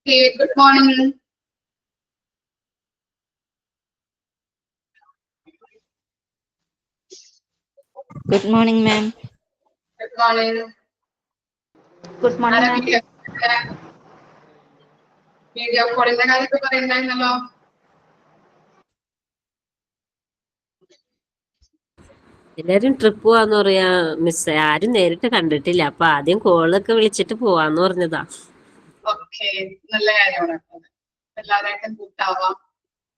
Okay, good morning. Good morning, ma'am. Good morning. Good morning, ma'am. Video calling കാര്യമൊക്കെ പറയുന്നുണ്ടല്ലോ. എല്ലാരും trip പോവാന്ന് പറയാ മിസ്. ആരും നേരിട്ട് കണ്ടിട്ടില്ല, അപ്പൊ ആദ്യം കോളൊക്കെ വിളിച്ചിട്ട് പോവാന്ന് പറഞ്ഞതാ. ഓക്കെ, നല്ല കാര്യമാണ്. എല്ലാവരായിട്ടും കൂട്ടാവാം,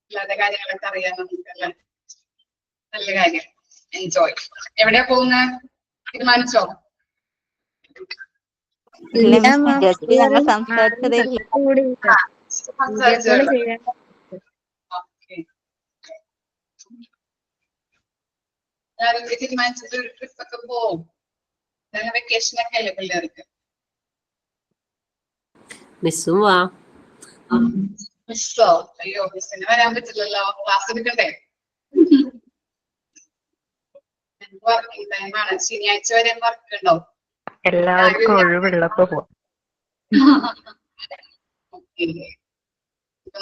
എല്ലാവരുടെ കാര്യങ്ങളൊക്കെ അറിയാൻ നമുക്കല്ലേ. നല്ല കാര്യം. എൻജോയ്. എവിടെയാ പോകുന്നത്? തീരുമാനിച്ചോ? ഇല്ല മിസ്, ജസ്റ്റ് ഞങ്ങൾ സംസാരിച്ചതേ ഉള്ളൂ. ഞാനൊക്കെ തീരുമാനിച്ചത് ഒരു ട്രിപ്പ് ഒക്കെ പോവും. വെക്കേഷൻ ഒക്കെ അല്ലേ പിള്ളേർക്ക്. മിസ്സും വാ. മിസ്സോ? അയ്യോ, മിസ്സിന് വരാൻ പറ്റില്ലല്ലോ, ക്ലാസ് എടുക്കണ്ടേ. വർക്കിംഗ് ടൈമാണ്. ശനിയാഴ്ച വരെ വർക്ക് ഉണ്ടാവും. എല്ലാവർക്കും ഒഴിവുള്ളപ്പോ പോവാം.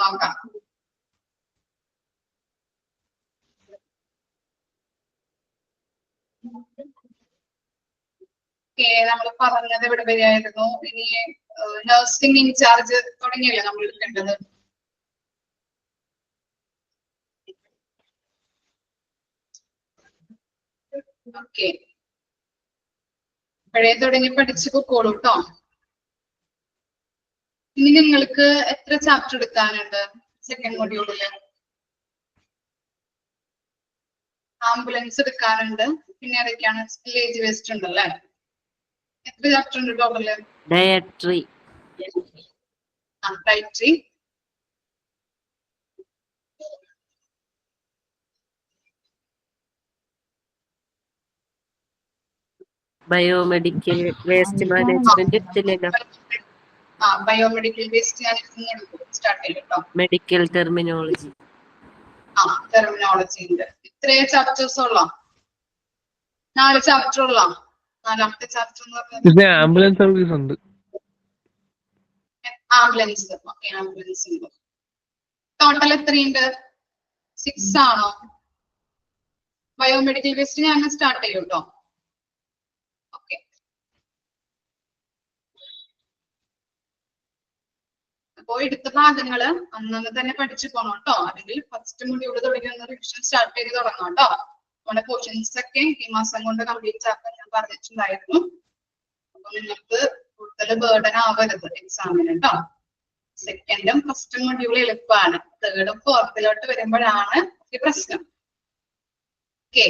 നോക്കാം. നമ്മൾ പറഞ്ഞത് ഇവിടെ വരെയായിരുന്നു. ഇനി നഴ്സിംഗ് ഇൻചാർജ് തുടങ്ങിയല്ലേ നമ്മൾ എടുക്കേണ്ടത്. ഓക്കെ, ഇപ്പോഴേ തുടങ്ങി പഠിച്ചു പൊക്കോളൂ കേട്ടോ. ഇനി നിങ്ങൾക്ക് എത്ര ചാപ്റ്റർ എടുക്കാനുണ്ട് സെക്കൻഡ് മൊഡ്യൂളില്? ആംബുലൻസ് എടുക്കാനുണ്ട്, പിന്നെ ഏതൊക്കെയാണ്? വില്ലേജ് വേസ്റ്റ് ഉണ്ടല്ലേ. എത്ര ചാപ്റ്റർ ഉണ്ട് total? Dietary, dietary, biomedical waste management എടുത്തില്ലല്ലോ. ബയോമെഡിക്കൽ വേസ്റ്റ് ഞാൻ സ്റ്റാർട്ട് ചെയ്യും കേട്ടോ. മെഡിക്കൽ ടെർമിനോളജി, ടെർമിനോളജി ഉണ്ട്. ഇത്രയും ചാപ്റ്റേഴ്സ് ഉള്ള 4 ചാപ്റ്റർ ഉള്ള 4ാമത്തെ ചാപ്റ്റർ എന്ന് പറഞ്ഞാൽ ആംബുലൻസ് സർവീസ് ഉണ്ട്. ആംബുലൻസ്. ഓക്കെ, ആംബുലൻസ് ഉണ്ട്. ടോട്ടൽ എത്രയുണ്ട്? 6 ആണോ? ബയോമെഡിക്കൽ വേസ്റ്റ് ഞാൻ സ്റ്റാർട്ട് ചെയ്യും കേട്ടോ. ഓക്കെ, അപ്പോ എടുത്ത ഭാഗങ്ങള് അന്നന്ന് തന്നെ പഠിച്ചു പോണം കേട്ടോ. അല്ലെങ്കിൽ ഫസ്റ്റ് മൊഡ്യൂൾ തുടങ്ങി ഒന്ന് റിവിഷൻ സ്റ്റാർട്ട് ചെയ്ത് തുടങ്ങാം കേട്ടോ. നമ്മുടെ പോർഷൻസ് ഒക്കെ ഈ മാസം കൊണ്ട് കംപ്ലീറ്റ് ആക്കാൻ ഞാൻ പറഞ്ഞിട്ടുണ്ടായിരുന്നു. അപ്പൊ നിങ്ങൾക്ക് കൂടുതൽ ബേർഡൻ ആവരുത് എക്സാമിന് കേട്ടോ. സെക്കൻഡും ഫസ്റ്റും മൊഡ്യൂൾ എളുപ്പമാണ്. തേർഡും ഫോർത്തിലോട്ട് വരുമ്പോഴാണ് ഈ പ്രശ്നം. ഓക്കെ,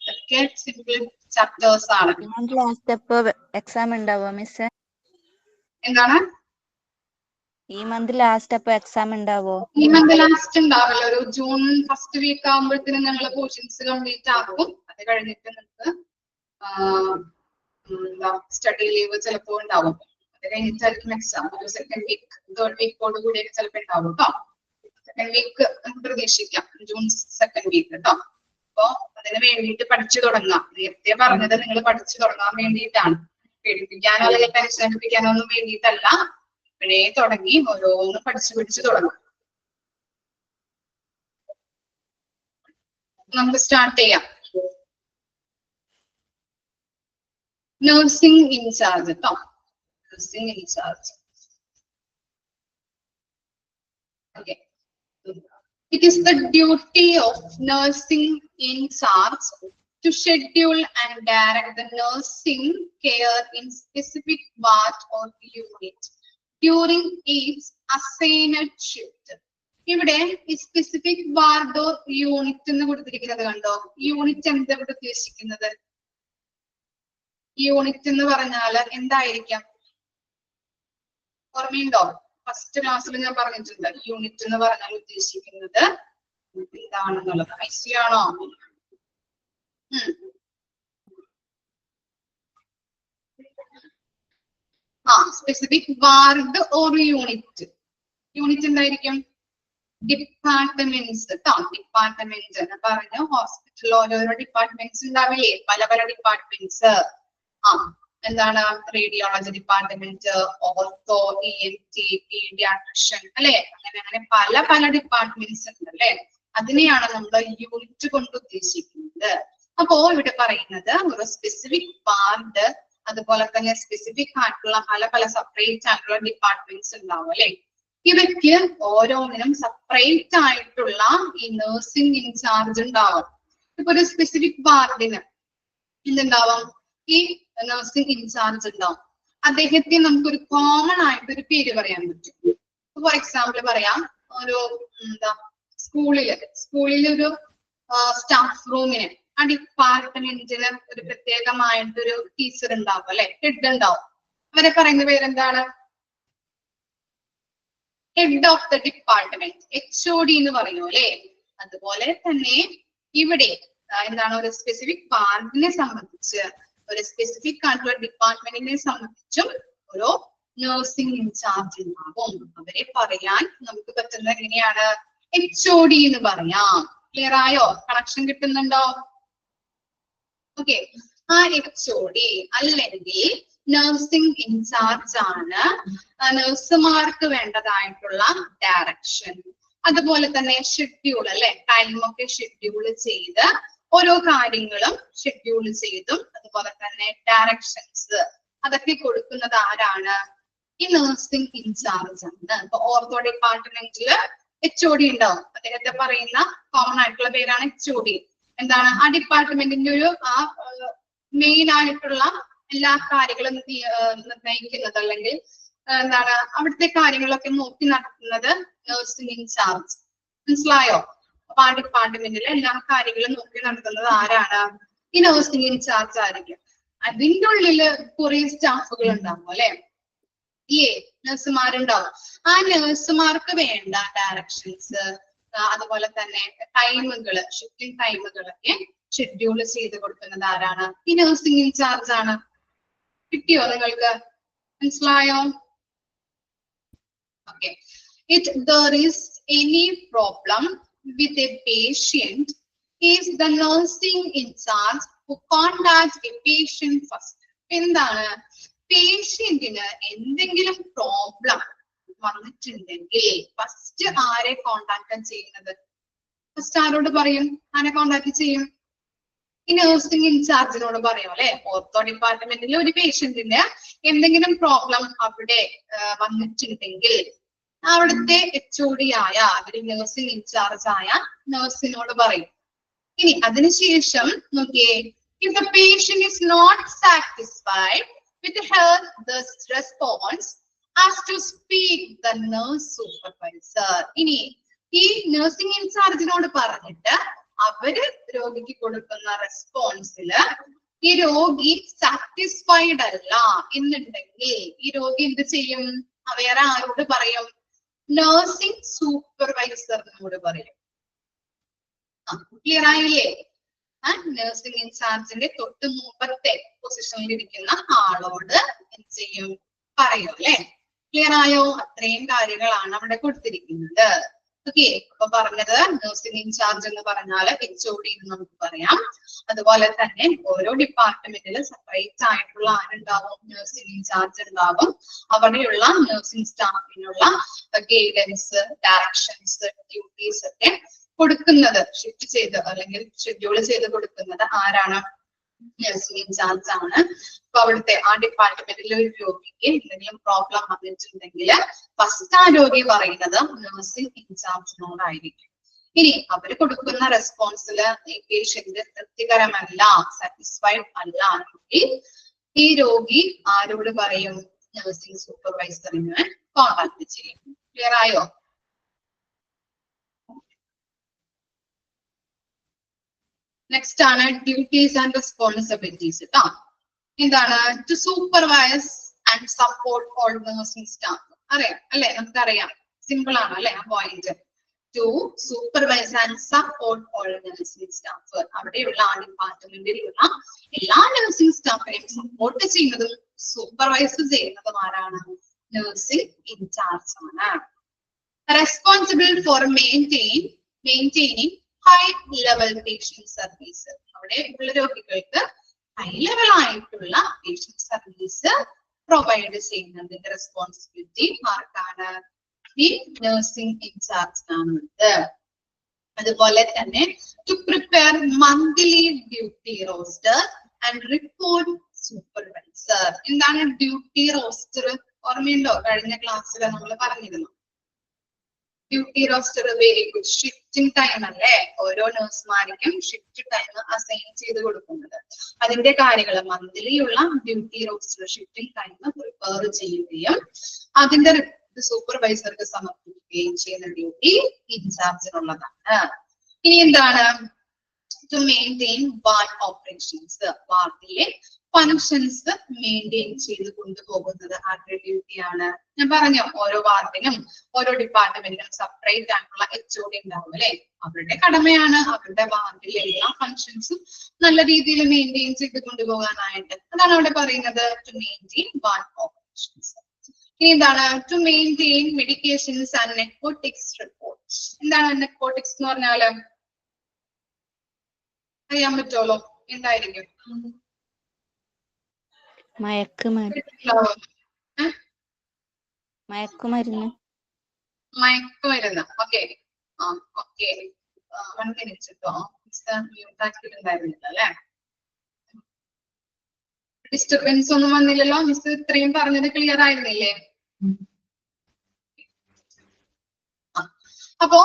ഇതൊക്കെ സിമ്പിൾ ചാപ്റ്റേഴ്സ് ആണ്. എക്സാം ഉണ്ടാവോ മിസ്? എന്താണ്? ഈ മന്ത് ലാസ്റ്റ് അപ്പൊ എക്സാം ഉണ്ടാവോ? ഈ മന്ത് ലാസ്റ്റ് ഉണ്ടാവില്ല. ഒരു ജൂൺ ഫസ്റ്റ് വീക്ക് ആകുമ്പോഴത്തേനും ഞങ്ങൾ പോർഷൻസ് കംപ്ലീറ്റ് ആക്കും. അത് കഴിഞ്ഞിട്ട് നിങ്ങൾക്ക് സ്റ്റഡി ലീവ് ചിലപ്പോൾ ഉണ്ടാവും. അത് കഴിഞ്ഞിട്ടായിരിക്കും എക്സാം. ഒരു സെക്കൻഡ് വീക്ക്, തേർഡ് വീക്കോട് കൂടിയൊക്കെ ചിലപ്പോൾ ഉണ്ടാവും കേട്ടോ. സെക്കൻഡ് വീക്ക് പ്രതീക്ഷിക്കാം, ജൂൺ സെക്കൻഡ് വീക്ക് കേട്ടോ. അപ്പൊ അതിന് വേണ്ടിയിട്ട് പഠിച്ചു തുടങ്ങാം. നേരത്തെ പറഞ്ഞത് നിങ്ങൾ പഠിച്ചു തുടങ്ങാൻ വേണ്ടിയിട്ടാണ്. പേടിപ്പിക്കാനോ അല്ലെങ്കിൽ ടെൻഷൻ എടുപ്പിക്കാനോ ഒന്നും വേണ്ടിയിട്ടല്ല. ഇപ്പോഴേ തുടങ്ങി ഓരോന്ന് പഠിച്ചു തുടങ്ങാം. നമുക്ക് സ്റ്റാർട്ട് ചെയ്യാം. നഴ്സിംഗ് ഇൻചാർജ് കേട്ടോ. Nursing incharge. Okay. It is the duty of nursing in charge to schedule and direct the nursing care in specific ward or unit during its assigned shift. ഇവിടെ ഈ സ്പെസിഫിക് വാർഡ് ഓർ യൂണിറ്റ് എന്ന് കൊടുത്തിരിക്കുന്നത് കണ്ടോ? Unit എന്താ ഇവിടെ ഉദ്ദേശിക്കുന്നത്? Unit എന്ന് പറഞ്ഞാൽ എന്തായിരിക്കാം? ഓർമ്മയുണ്ടോ? ഫസ്റ്റ് ക്ലാസ്സിൽ ഞാൻ പറഞ്ഞിട്ടുണ്ട് യൂണിറ്റ് എന്ന് പറഞ്ഞാൽ ഉദ്ദേശിക്കുന്നത് എന്താണെന്നുള്ളത്. ഐസി ആണോ? Specific ward or unit. Unit എന്തായിരിക്കും? ഡിപ്പാർട്ട്മെന്റ്സ് കേട്ടോ. ഡിപ്പാർട്ട്മെന്റ് എന്ന് പറഞ്ഞ ഹോസ്പിറ്റലിൽ ഓരോരോ ഡിപ്പാർട്ട്മെന്റ്സ് ഉണ്ടാവില്ലേ? പല പല ഡിപ്പാർട്ട്മെന്റ്സ്. എന്താണ്? Radiology department, ortho, ENT, paediatrician, അല്ലെ? അങ്ങനെ പല പല ഡിപ്പാർട്ട്മെന്റ്സ് ഉണ്ട് അല്ലെ? അതിനെയാണ് നമ്മൾ യൂണിറ്റ് കൊണ്ട് ഉദ്ദേശിക്കുന്നത്. അപ്പോ ഇവിടെ പറയുന്നത് ഒരു സ്പെസിഫിക് വാർഡ്, അതുപോലെ തന്നെ സ്പെസിഫിക് ആയിട്ടുള്ള പല പല സെപ്പറേറ്റ് ആയിട്ടുള്ള ഡിപ്പാർട്ട്മെന്റ്സ് ഉണ്ടാവും അല്ലെ? ഇവയ്ക്ക് ഓരോന്നിനും സെപ്പറേറ്റ് ആയിട്ടുള്ള ഈ നഴ്സിംഗ് ഇൻചാർജ് ഉണ്ടാവും. ഇപ്പൊ ഒരു സ്പെസിഫിക് വാർഡിന് എന്തുണ്ടാവും? ഈ നഴ്സിംഗ് ഇൻചാർജ് ഉണ്ടാവും. അദ്ദേഹത്തെ നമുക്കൊരു കോമൺ ആയിട്ട് ഒരു പേര് പറയാൻ പറ്റും. ഫോർ എക്സാമ്പിൾ പറയാം, ഒരു സ്കൂളിലൊരു സ്റ്റാഫ് റൂമിന് ആ ഡിപ്പാർട്ട്മെന്റിന് ഒരു പ്രത്യേകമായിട്ടൊരു ടീച്ചർ ഉണ്ടാവും അല്ലെ? ഹെഡ് ഉണ്ടാവും. അവരെ പറയുന്ന പേരെന്താണ്? Head of the department, HOD എന്ന് പറയും അല്ലെ? അതുപോലെ തന്നെ ഇവിടെ എന്താണ്? ഒരു സ്പെസിഫിക് വാർഡിനെ സംബന്ധിച്ച്, ഒരു സ്പെസിഫിക് ആയിട്ടുള്ള ഡിപ്പാർട്ട്മെന്റിനെ സംബന്ധിച്ചും ഓരോ നഴ്സിംഗ് ഇൻചാർജ് ഉണ്ടാവും. അവരെ പറയാൻ നമുക്ക് പറ്റുന്നത് എങ്ങനെയാണ്? HOD എന്ന് പറയാം. ക്ലിയർ ആയോ? കണക്ഷൻ കിട്ടുന്നുണ്ടോ? ഓക്കെ. ആ HOD അല്ലെങ്കിൽ നഴ്സിംഗ് ഇൻചാർജ് ആണ് നഴ്സുമാർക്ക് വേണ്ടതായിട്ടുള്ള ഡയറക്ഷൻ, അതുപോലെ തന്നെ ഷെഡ്യൂൾ അല്ലെ? ടൈമൊക്കെ ഷെഡ്യൂൾ ചെയ്ത് ഓരോ കാര്യങ്ങളും ഷെഡ്യൂൾ ചെയ്തും അതുപോലെ തന്നെ ഡയറക്ഷൻസ് അതൊക്കെ കൊടുക്കുന്നത് ആരാണ്? ഈ നഴ്സിംഗ് ഇൻചാർജ് ആണ്. ഇപ്പൊ ഓർത്തോ ഡിപ്പാർട്ട്മെന്റില് HOD ഉണ്ടാവും. അദ്ദേഹത്തെ പറയുന്ന കോമൺ ആയിട്ടുള്ള പേരാണ് HOD. എന്താണ്? ആ ഡിപ്പാർട്ട്മെന്റിന്റെ ഒരു മെയിൻ ആയിട്ടുള്ള എല്ലാ കാര്യങ്ങളും നിർണ്ണയിക്കുന്നത് അല്ലെങ്കിൽ എന്താണ് അവിടുത്തെ കാര്യങ്ങളൊക്കെ നോക്കി നടത്തുന്നത് നഴ്സിംഗ് ഇൻചാർജ്. മനസ്സിലായോ? അപ്പൊ ആ ഡിപ്പാർട്ട്മെന്റിലെ എല്ലാ കാര്യങ്ങളും നോക്കി നടത്തുന്നത് ആരാണ്? ഈ നഴ്സിംഗ് ഇൻചാർജ് ആയിരിക്കും. അതിന്റെ ഉള്ളില് കുറെ സ്റ്റാഫുകൾ ഉണ്ടാവും അല്ലെ? നഴ്സുമാരുണ്ടാവും. ആ നഴ്സുമാർക്ക് വേണ്ട ഡയറക്ഷൻസ്, അതുപോലെ തന്നെ ടൈമുകള്, ഷിഫ്റ്റിംഗ് ടൈമുകളൊക്കെ ഷെഡ്യൂൾ ചെയ്ത് കൊടുക്കുന്നത് ആരാണ്? ഈ നഴ്സിംഗ് ഇൻചാർജ് ആണ്. കിട്ടിയോ നിങ്ങൾക്ക്? മനസ്സിലായോ? Okay. If there is any problem with a patient, is the nursing in charge who contacts a patient first. എന്താണ്? പേഷ്യന്റിന് എന്തെങ്കിലും പ്രോബ്ലം വന്നിട്ടുണ്ടെങ്കിൽ ഫസ്റ്റ് ആരെ കോണ്ടാക്ട് ചെയ്യുന്നത്? ഫസ്റ്റ് ആരോട് പറയും? ആരെ കോണ്ടാക്ട് ചെയ്യും? ഈ നഴ്സിംഗ് ഇൻചാർജിനോട് പറയും അല്ലെ? ഓർത്തോ ഡിപ്പാർട്ട്മെന്റിൽ ഒരു പേഷ്യന്റിന് എന്തെങ്കിലും പ്രോബ്ലം അവിടെ വന്നിട്ടുണ്ടെങ്കിൽ അവിടുത്തെ HOD ആയ ഒരു നഴ്സിംഗ് ഇൻചാർജ് ആയ നഴ്സിനോട് പറയും. ഇനി അതിനുശേഷം നോക്കിയേ, if the patient is not satisfied with her this response, has to speak the nurse supervisor. ഇനി ഈ നഴ്സിംഗ് ഇൻചാർജിനോട് പറഞ്ഞിട്ട് അവര് രോഗിക്ക് കൊടുക്കുന്ന റെസ്പോൺസില് ഈ രോഗി സാറ്റിസ്ഫൈഡ് അല്ല എന്നുണ്ടെങ്കിൽ ഈ രോഗി എന്ത് ചെയ്യും? വേറെ ആരോട് പറയും? നഴ്സിംഗ് സൂപ്പർവൈസറിനോട് പറയും. ക്ലിയർ ആയില്ലേ? നഴ്സിംഗ് ഇൻചാർജിന്റെ തൊട്ട് മുമ്പത്തെ പൊസിഷനിൽ ഇരിക്കുന്ന ആളോട് എന്ത് ചെയ്യും? പറയും അല്ലെ? ക്ലിയർ ആയോ? അത്രയും കാര്യങ്ങളാണ് അവിടെ കൊടുത്തിരിക്കുന്നത്. ഓക്കെ. അപ്പൊ പറഞ്ഞത് നഴ്സിംഗ് ഇൻചാർജ് എന്ന് പറഞ്ഞാൽ HOD എന്ന് നമുക്ക് പറയാം. അതുപോലെ തന്നെ ഓരോ ഡിപ്പാർട്ട്മെന്റിൽ സെപ്പറേറ്റ് ആയിട്ടുള്ള ആരുണ്ടാവും? നഴ്സിംഗ് ഇൻചാർജ് ഉണ്ടാവും. അവിടെയുള്ള നഴ്സിംഗ് സ്റ്റാഫിനുള്ള ഗൈഡൻസ്, ഡയറക്ഷൻസ്, ഡ്യൂട്ടീസ് ഒക്കെ കൊടുക്കുന്നത്, ഷിഫ്റ്റ് ചെയ്ത് അല്ലെങ്കിൽ ഷെഡ്യൂൾ ചെയ്ത് കൊടുക്കുന്നത് ആരാണ്? നഴ്സിംഗ് ഇൻചാർജ് ആണ്. അപ്പൊ അവിടുത്തെ ആ ഡിപ്പാർട്ട്മെന്റിലെ ഒരു രോഗിക്ക് എന്തെങ്കിലും പ്രോബ്ലം വന്നിട്ടുണ്ടെങ്കിൽ ഫസ്റ്റ് ആ രോഗി പറയുന്നത് നഴ്സിംഗ് ഇൻചാർജിനോടായിരിക്കും. ഇനി അവര് കൊടുക്കുന്ന റെസ്പോൺസില് ഈ പേഷ്യന്റ് തൃപ്തികരമല്ല, സാറ്റിസ്ഫൈഡ് അല്ല എങ്കിൽ ഈ രോഗി ആരോട് പറയും? നഴ്സിംഗ് സൂപ്പർവൈസറിനെ കോൺടാക്ട് ചെയ്യും. ക്ലിയർ ആയോ? നെക്സ്റ്റ് ആണ് ഡ്യൂട്ടീസ് ആൻഡ് റെസ്പോൺസിബിലിറ്റീസ് കേട്ടോ. എന്താണ്? To supervise and support all nursing staff. അറിയാം അല്ലെ? നമുക്കറിയാം, സിമ്പിൾ ആണ് അല്ലെ ആ point. To supervise and support all nursing staff. അവിടെയുള്ള ആ ഡിപ്പാർട്ട്മെന്റിലുള്ള എല്ലാ നഴ്സിംഗ് സ്റ്റാഫിനെയും സപ്പോർട്ട് ചെയ്യുന്നതും സൂപ്പർവൈസ് ചെയ്യുന്നതും ആരാണ്? നഴ്സിംഗ് ഇൻചാർജ് ആണ്. Responsible for maintaining high level patient service. അവിടെ ഉള്ള രോഗികൾക്ക് ഹൈ ലെവൽ ആയിട്ടുള്ള പേഷ്യന്റ് സർവീസ് പ്രൊവൈഡ് ചെയ്യുന്നതിന്റെ റെസ്പോൺസിബിലിറ്റി ആർക്കാണ്? ഈ നഴ്സിംഗ് ഇൻചാർജിനാണുള്ളത്. അതുപോലെ തന്നെ to prepare monthly duty roster and report supervisor. എന്താണ് ഡ്യൂട്ടി റോസ്റ്റർ? ഓർമ്മയുണ്ടോ? കഴിഞ്ഞ ക്ലാസ്സിൽ നമ്മൾ പറഞ്ഞിരുന്നു. Duty roster very good. Shifting time അല്ലേ? ഓരോ നഴ്സുമാർക്കും ഷിഫ്റ്റ് ടൈം അസൈൻ ചെയ്ത് കൊടുക്കുന്നത്. അതിന്റെ കാര്യങ്ങൾ മന്ത്ലി ഉള്ള duty roster shifting time prepare ചെയ്യുകയും അതിന്റെ സൂപ്പർവൈസർക്ക് സമർപ്പിക്കുകയും ചെയ്യുന്ന ഡ്യൂട്ടി ഇൻചാർജിനുള്ളതാണ്. ഇനി എന്താണ്? To maintain ward operations. വാർഡിലെ ഫങ്ഷൻസ് മെയിൻറ്റെയിൻ ചെയ്ത് കൊണ്ടുപോകുന്നത് ആരുടെ ഡ്യൂട്ടിയാണ്? ഞാൻ പറഞ്ഞു, ഓരോ വാർഡിനും ഓരോ ഡിപ്പാർട്ട്മെന്റിനും സെപ്പറേറ്റ് ആയിട്ടുള്ള HOD ഉണ്ടാവും അല്ലെ? അവരുടെ കടമയാണ് അവരുടെ വാർഡിലെ എല്ലാ ഫങ്ഷൻസും നല്ല രീതിയിൽ മെയിൻറ്റെയിൻ ചെയ്ത് കൊണ്ടുപോകാനായിട്ട്. അതാണ് അവിടെ പറയുന്നത്, ടു മെയിൻറ്റെയിൻ വാർഡ് ഓപ്പറേഷൻസ്. ഇനി എന്താണ്? To maintain medications and narcotics reports. എന്താണ് നെക്കോട്ടിക്സ് എന്ന് പറഞ്ഞാല്? അറിയാൻ പറ്റുമല്ലോ, എന്തായിരിക്കും? മയക്കുമരുന്ന്. മയക്കുമരുന്ന്. ഓക്കെ. ഓക്കെ, 1 minute കേട്ടോ. മ്യൂട്ടാക്കിയിട്ടുണ്ടായിരുന്നില്ല അല്ലെ? ഡിസ്റ്റർബൻസ് ഒന്നും വന്നില്ലല്ലോ? മിസ് ഇത്രയും പറഞ്ഞത് ക്ലിയർ ആയിരുന്നില്ലേ? അപ്പോ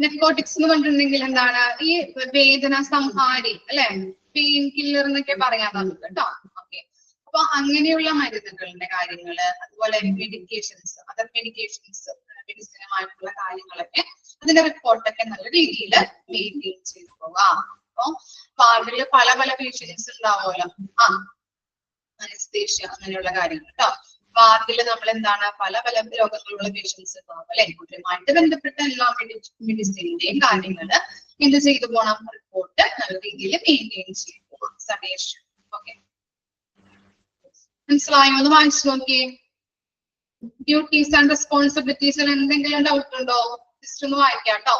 നെക്കോട്ടിക്സ് എന്ന് പറഞ്ഞിട്ടുണ്ടെങ്കിൽ എന്താണ്? ഈ വേദന സംഹാരി അല്ലെ? പെയിൻ കില്ലർ എന്നൊക്കെ പറയാം നമുക്ക് കേട്ടോ. ഓക്കെ, അപ്പൊ അങ്ങനെയുള്ള മരുന്നുകളുടെ കാര്യങ്ങള്, അതുപോലെ മെഡിക്കേഷൻസ്, അതർ മെഡിക്കേഷൻസ്, മെഡിസിനുമായിട്ടുള്ള കാര്യങ്ങളൊക്കെ അതിന്റെ റിപ്പോർട്ടൊക്കെ നല്ല രീതിയിൽ മെയിൻറ്റെയിൻ ചെയ്തു പോവാം. അപ്പൊ വാർഡില് പല പല പേഷ്യൻസ് ഉണ്ടാവുമല്ലോ. അനസ്തേഷ്യ അങ്ങനെയുള്ള കാര്യങ്ങൾ കേട്ടോ. വാർഡില് നമ്മൾ എന്താണ്? പല പല രോഗങ്ങളുള്ള പേഷ്യൻസ് ഉണ്ടാവും അല്ലെ? കുട്ടിയുമായിട്ട് ബന്ധപ്പെട്ട എല്ലാ മെഡിസിന്റെയും കാര്യങ്ങള് എന്ത് ചെയ്തു പോകണം? റിപ്പോർട്ട് നല്ല രീതിയിൽ മെയിൻറ്റെയിൻ ചെയ്തു പോകണം. സതീഷ്, ഓക്കെ, മനസ്സിലായോ? ഒന്ന് വായിച്ചു നോക്കിയേ. ഡ്യൂട്ടീസ് ആൻഡ് റെസ്പോൺസിബിലിറ്റീസിൽ എന്തെങ്കിലും ഡൗട്ട് ഉണ്ടോ? ജസ്റ്റ് ഒന്ന് വായിക്കാം കേട്ടോ.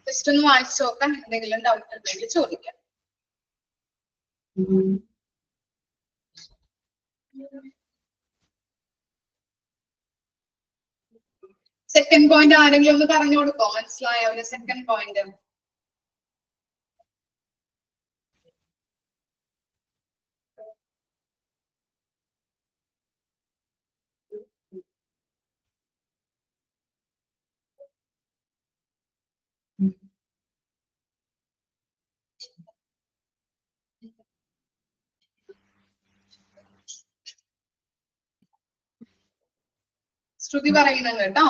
ജസ്റ്റ് ഒന്ന് വായിച്ചു നോക്കാൻ, എന്തെങ്കിലും ഡൗട്ട് ഉണ്ടെങ്കിൽ ചോദിക്കാം. സെക്കൻഡ് പോയിന്റ് ആരെങ്കിലും ഒന്ന് പറഞ്ഞു കൊടുക്കോ? മനസ്സിലായോ? ഒരു സെക്കൻഡ് പോയിന്റ്. ശ്രുതി പറയുന്നുണ്ട് കേട്ടോ.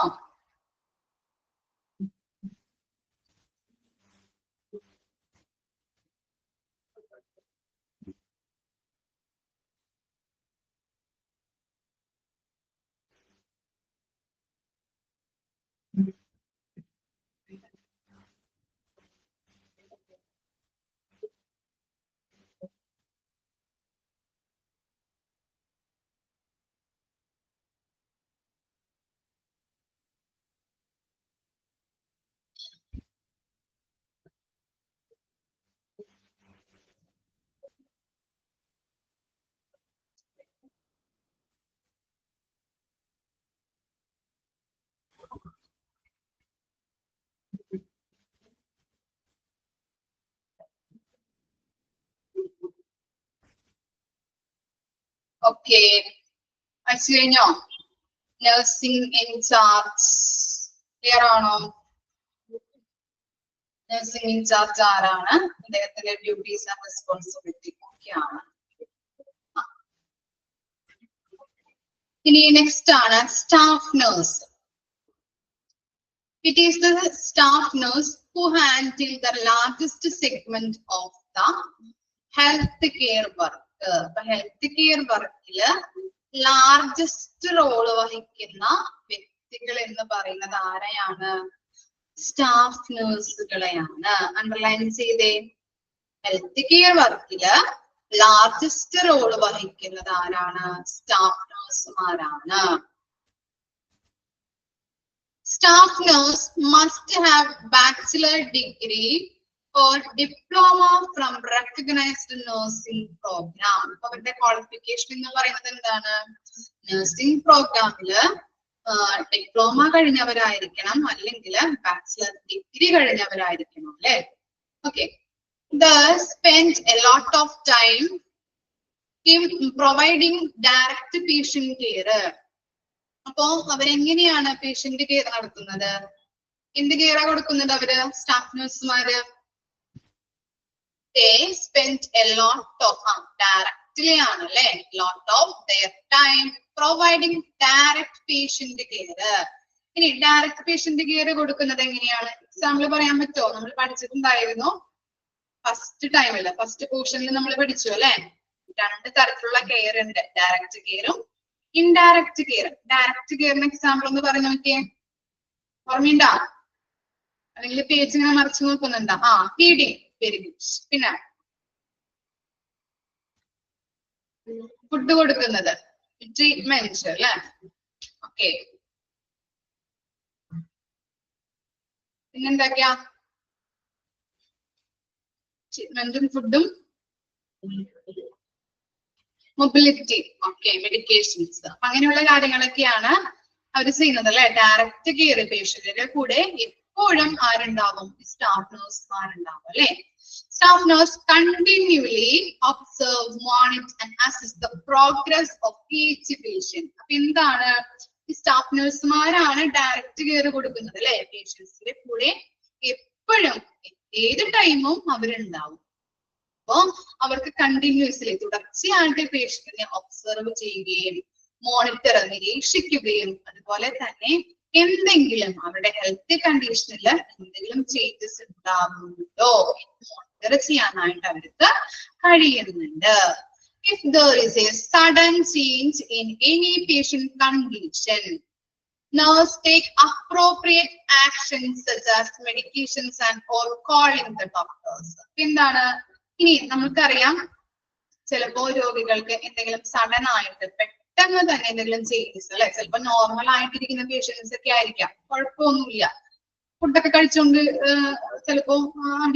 ഓക്കെ, പഠിച്ചു കഴിഞ്ഞോ? നഴ്സിംഗ് ഇൻചാർജ് ക്ലിയർ ആണോ? നഴ്സിംഗ് ഇൻചാർജ് ആരാണ്? അദ്ദേഹത്തിന്റെ ഡ്യൂട്ടീസ് ആൻഡ് റെസ്പോൺസിബിലിറ്റി ഒക്കെയാണ്. ഇനി നെക്സ്റ്റ് ആണ് staff nurse. It is the staff nurse who handle the largest segment of the health care work. Health care workil largest role വഹിക്കുന്ന വ്യക്തികൾ എന്ന് പറയുന്നത് ആരെയാണ്? സ്റ്റാഫ് നഴ്സുകളെയാണ്. അണ്ടർലൈൻ ചെയ്തേ. ഹെൽത്ത് കെയർ വർക്കില് ലാർജസ്റ്റ് റോൾ വഹിക്കുന്നത് ആരാണ്? Staff നഴ്സുമാരാണ്. Staff nurse must have bachelor degree or diploma from recognized nursing program. അവരുടെ qualification എന്ന് പറയുന്നത് എന്താണ്? നഴ്സിംഗ് പ്രോഗ്രാമില് ഡിപ്ലോമ കഴിഞ്ഞവരായിരിക്കണം, അല്ലെങ്കിൽ ബാച്ചിലർ ഡിഗ്രി കഴിഞ്ഞവരായിരിക്കണം അല്ലെ. Okay. They spend a lot of time in providing direct patient care. അപ്പോ അവരെങ്ങനെയാണ് പേഷ്യന്റ് കെയർ നടത്തുന്നത്? എന്ത് കെയറാ കൊടുക്കുന്നത് അവര്? സ്റ്റാഫ് നഴ്സുമാര് they spend a lot of directly ആണ് അല്ലെ, lot of their time providing direct patient care. ഇനി ഡയറക്റ്റ് പേഷ്യന്റ് കെയർ കൊടുക്കുന്നത് എങ്ങനെയാണ്? എക്സാമ്പിൾ പറയാൻ പറ്റുമോ? നമ്മൾ പഠിച്ചിട്ടുണ്ടായിരുന്നു ഫസ്റ്റ് ടൈമില്, ഫസ്റ്റ് പോർഷനിൽ നമ്മൾ പഠിച്ചു അല്ലെ. 2 തരത്തിലുള്ള കെയർ ഉണ്ട്, ഡയറക്റ്റ് കെയറും ഇൻഡയറക്റ്റ് കെയർ. ഡയറക്റ്റ് കെയറിന് എക്സാമ്പിൾ ഒന്ന് പറഞ്ഞു നോക്കിയേ, ഓർമ്മയുണ്ടാ? അല്ലെങ്കിൽ പേജ് ഇങ്ങനെ മറിച്ച് നോക്കുന്നുണ്ടാ? Feeding, very good. പിന്നെ ഫുഡ് കൊടുക്കുന്നത്, ട്രീറ്റ്മെന്റ് അല്ലെ. ഓക്കെ, പിന്നെന്തൊക്കെയാ? ട്രീറ്റ്മെന്റും ഫുഡും മൊബിലിറ്റി, ഓക്കെ, മെഡിക്കേഷൻസ്, അങ്ങനെയുള്ള കാര്യങ്ങളൊക്കെയാണ് അവർ ചെയ്യുന്നത് അല്ലെ. ഡയറക്റ്റ് കെയർ പേഷ്യന്റിന്റെ കൂടെ എപ്പോഴും ആരുണ്ടാവും? സ്റ്റാഫ് നഴ്സുമാരുണ്ടാവും അല്ലെ. Staff nurse continually observe, monitor and assist the progress of each patient. അപ്പൊ എന്താണ്? സ്റ്റാഫ് നഴ്സുമാരാണ് ഡയറക്റ്റ് കെയർ കൊടുക്കുന്നത് അല്ലെ. പേഷ്യൻസിന്റെ കൂടെ എപ്പോഴും ഏത് ടൈമും അവരുണ്ടാവും. അപ്പൊ അവർക്ക് കണ്ടിന്യൂസ്ലി തുടർച്ചയായിട്ട് പേഷ്യന്റിനെ ഒബ്സർവ് ചെയ്യുകയും മോണിറ്റർ നിരീക്ഷിക്കുകയും അതുപോലെ തന്നെ എന്തെങ്കിലും അവരുടെ ഹെൽത്ത് കണ്ടീഷനിൽ എന്തെങ്കിലും ചേഞ്ചസ് ഉണ്ടാവുന്നുണ്ടോ മോണിറ്റർ ചെയ്യാനായിട്ട് അവർക്ക് കഴിയുന്നുണ്ട്. If there is a sudden change in any patient condition, nurse take appropriate actions such as medications and or calling the doctors. എന്താണ്? ഇനി നമുക്കറിയാം, ചിലപ്പോ രോഗികൾക്ക് എന്തെങ്കിലും സഡൻ ആയിട്ട് പെട്ടെന്ന് തന്നെ എന്തെങ്കിലും ചേഞ്ചസ് അല്ലെ. ചിലപ്പോ നോർമൽ ആയിട്ടിരിക്കുന്ന പേഷ്യൻസ് ഒക്കെ ആയിരിക്കാം, കുഴപ്പമൊന്നുമില്ല, ഫുഡൊക്കെ കഴിച്ചുകൊണ്ട് ചിലപ്പോ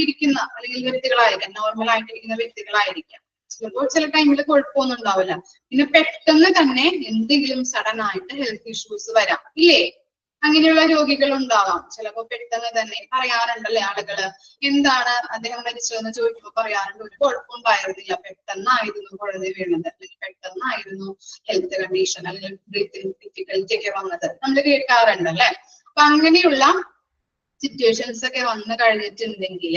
ഇരിക്കുന്ന അല്ലെങ്കിൽ വ്യക്തികളായിരിക്കാം, നോർമൽ ആയിട്ടിരിക്കുന്ന വ്യക്തികളായിരിക്കാം. ചിലപ്പോൾ ചില ടൈമിൽ കുഴപ്പമൊന്നും ഉണ്ടാവില്ല. പിന്നെ പെട്ടെന്ന് തന്നെ എന്തെങ്കിലും സഡൻ ആയിട്ട് ഹെൽത്ത് ഇഷ്യൂസ് വരാം ഇല്ലേ? അങ്ങനെയുള്ള രോഗികൾ ഉണ്ടാവാം. ചിലപ്പോ പെട്ടെന്ന് തന്നെ പറയാറുണ്ടല്ലേ ആളുകള്, എന്താണ് അദ്ദേഹം മരിച്ചതെന്ന് ചോദിക്കുമ്പോൾ പറയാറുണ്ട്, ഒരു കുഴപ്പമുണ്ടായിരുന്നില്ല, പെട്ടെന്നായിരുന്നു കുഴഞ്ഞു വീണത്, അല്ലെങ്കിൽ പെട്ടെന്നായിരുന്നു ഹെൽത്ത് കണ്ടീഷൻ അല്ലെങ്കിൽ ബ്രീത്തിങ് ഡിഫിക്കൽറ്റി ഒക്കെ വന്നത്, നമ്മൾ കേൾക്കാറുണ്ട് അല്ലെ. അപ്പൊ അങ്ങനെയുള്ള സിറ്റുവേഷൻസ് ഒക്കെ വന്നു കഴിഞ്ഞിട്ടുണ്ടെങ്കിൽ